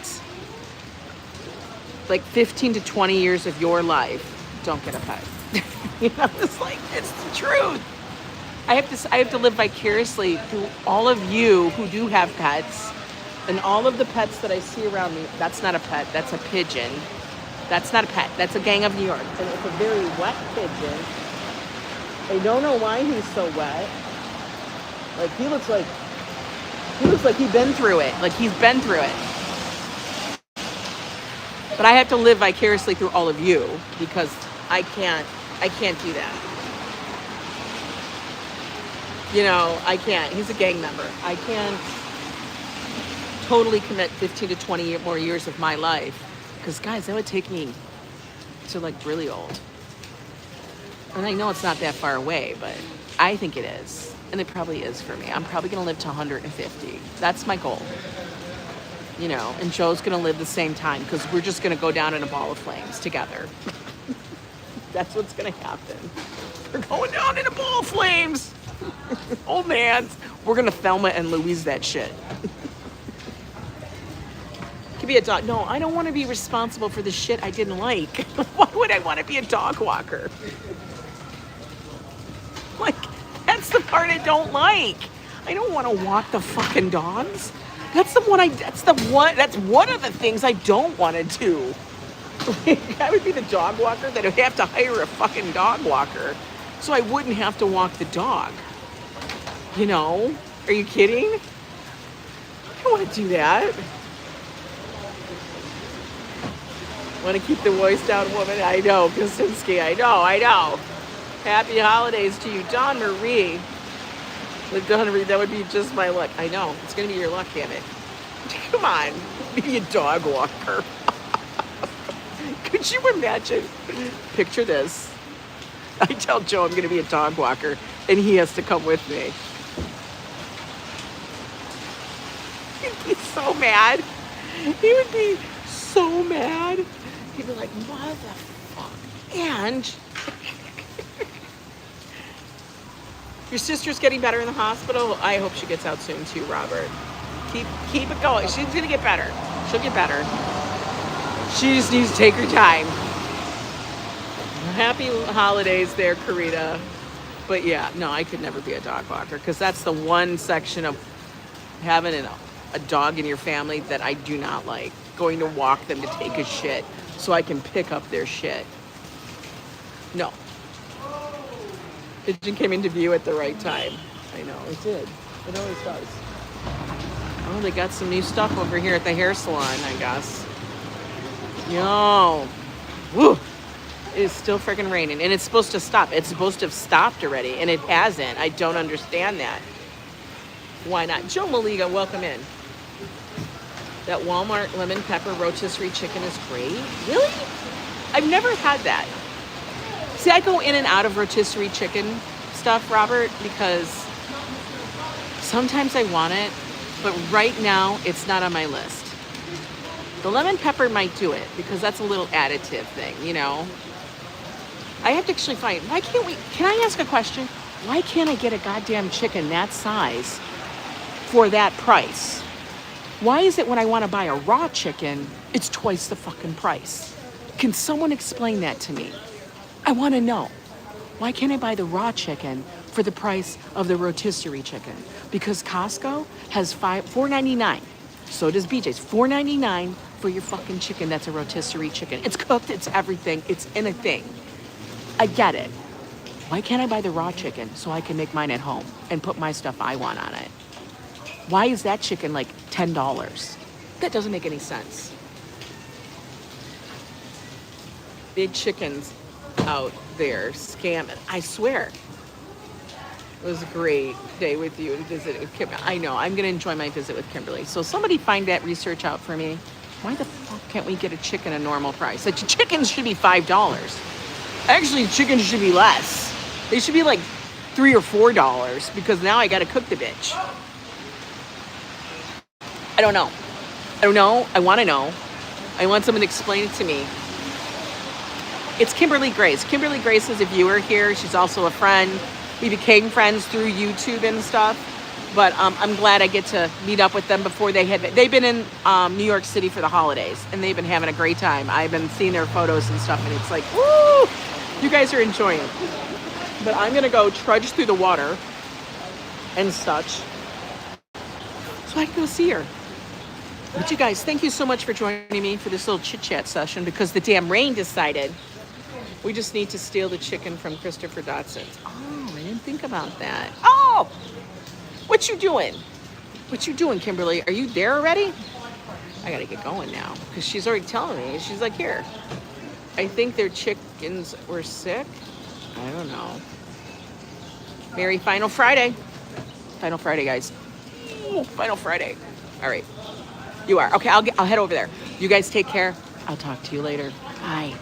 like 15 to 20 years of your life, don't get a pet. You know, it's like, it's the truth. I have to live vicariously through all of you who do have pets. And all of the pets that I see around me, that's not a pet, that's a pigeon. That's not a pet, that's a Gang of New York. And it's a very wet pigeon. I don't know why he's so wet. Like, he looks like he's been through it. Like, he's been through it. But I have to live vicariously through all of you because I can't do that. You know, I can't. He's a gang member. I can't totally commit 15 to 20 more years of my life. Because, guys, that would take me to, like, really old. And I know it's not that far away, but I think it is. And it probably is for me. I'm probably going to live to 150. That's my goal. You know, and Joe's going to live the same time because we're just going to go down in a ball of flames together. That's what's going to happen. We're going down in a ball of flames. Oh, man. We're going to Thelma and Louise that shit. Be a dog. No, I don't want to be responsible for the shit I didn't like. Why would I want to be a dog walker? Like, that's the part I don't like. I don't want to walk the fucking dogs. That's one of the things I don't want to do. Like, I would be the dog walker that would have to hire a fucking dog walker so I wouldn't have to walk the dog. You know? Are you kidding? don't want to do that. Want to keep the voice down, woman? I know, Kosinski. I know. Happy holidays to you, Dawn Marie. Dawn Marie, that would be just my luck. I know. It's going to be your luck, damn it. Come on. Be a dog walker. Could you imagine? Picture this. I tell Joe I'm going to be a dog walker, and he has to come with me. He'd be so mad. He would be so mad. He'd be like, what the fuck? And your sister's getting better in the hospital. I hope she gets out soon too, Robert. Keep it going. She's gonna get better. She'll get better. She just needs to take her time. Happy holidays there, Karita. But yeah, no, I could never be a dog walker because that's the one section of having a dog in your family that I do not like. Going to walk them to take a shit so I can pick up their shit. No. Pigeon came into view at the right time. I know, it did. It always does. Oh, they got some new stuff over here at the hair salon, I guess. Yo. Woo. It is still freaking raining, and it's supposed to stop. It's supposed to have stopped already, and it hasn't. I don't understand that. Why not? Joe Maliga, welcome in. That Walmart lemon pepper rotisserie chicken is great. Really? I've never had that. See, I go in and out of rotisserie chicken stuff, Robert, because sometimes I want it, but right now it's not on my list. The lemon pepper might do it because that's a little additive thing, you know? I have to actually find, why can't we, can I ask a question? Why can't I get a goddamn chicken that size for that price? Why is it when I want to buy a raw chicken, it's twice the fucking price? Can someone explain that to me? I want to know. Why can't I buy the raw chicken for the price of the rotisserie chicken? Because Costco has $4.99. So does BJ's. $4.99 for your fucking chicken that's a rotisserie chicken. It's cooked, it's everything, it's in a thing. I get it. Why can't I buy the raw chicken so I can make mine at home and put my stuff I want on it? Why is that chicken like $10? That doesn't make any sense. Big chickens out there scamming. I swear. It was a great day with you and visit with Kim. I know, I'm going to enjoy my visit with Kimberly. So somebody find that research out for me. Why the fuck can't we get a chicken a normal price? Like, chickens should be $5. Actually, chickens should be less. They should be like $3 or $4 because now I got to cook the bitch. I don't know. I want to know. I want someone to explain it to me. It's Kimberly Grace. Kimberly Grace is a viewer here. She's also a friend. We became friends through YouTube and stuff. But I'm glad I get to meet up with them before they've been in New York City for the holidays. And they've been having a great time. I've been seeing their photos and stuff. And it's like, woo! You guys are enjoying it. But I'm going to go trudge through the water and such so I can go see her. But you guys, thank you so much for joining me for this little chit-chat session because the damn rain decided we just need to steal the chicken from Christopher Dotson's. Oh, I didn't think about that. Oh! What you doing? What you doing, Kimberly? Are you there already? I gotta get going now because she's already telling me. She's like, here. I think their chickens were sick. I don't know. Merry Final Friday. Final Friday, guys. Ooh, Final Friday. All right. You are. Okay, I'll head over there. You guys take care. I'll talk to you later. Bye.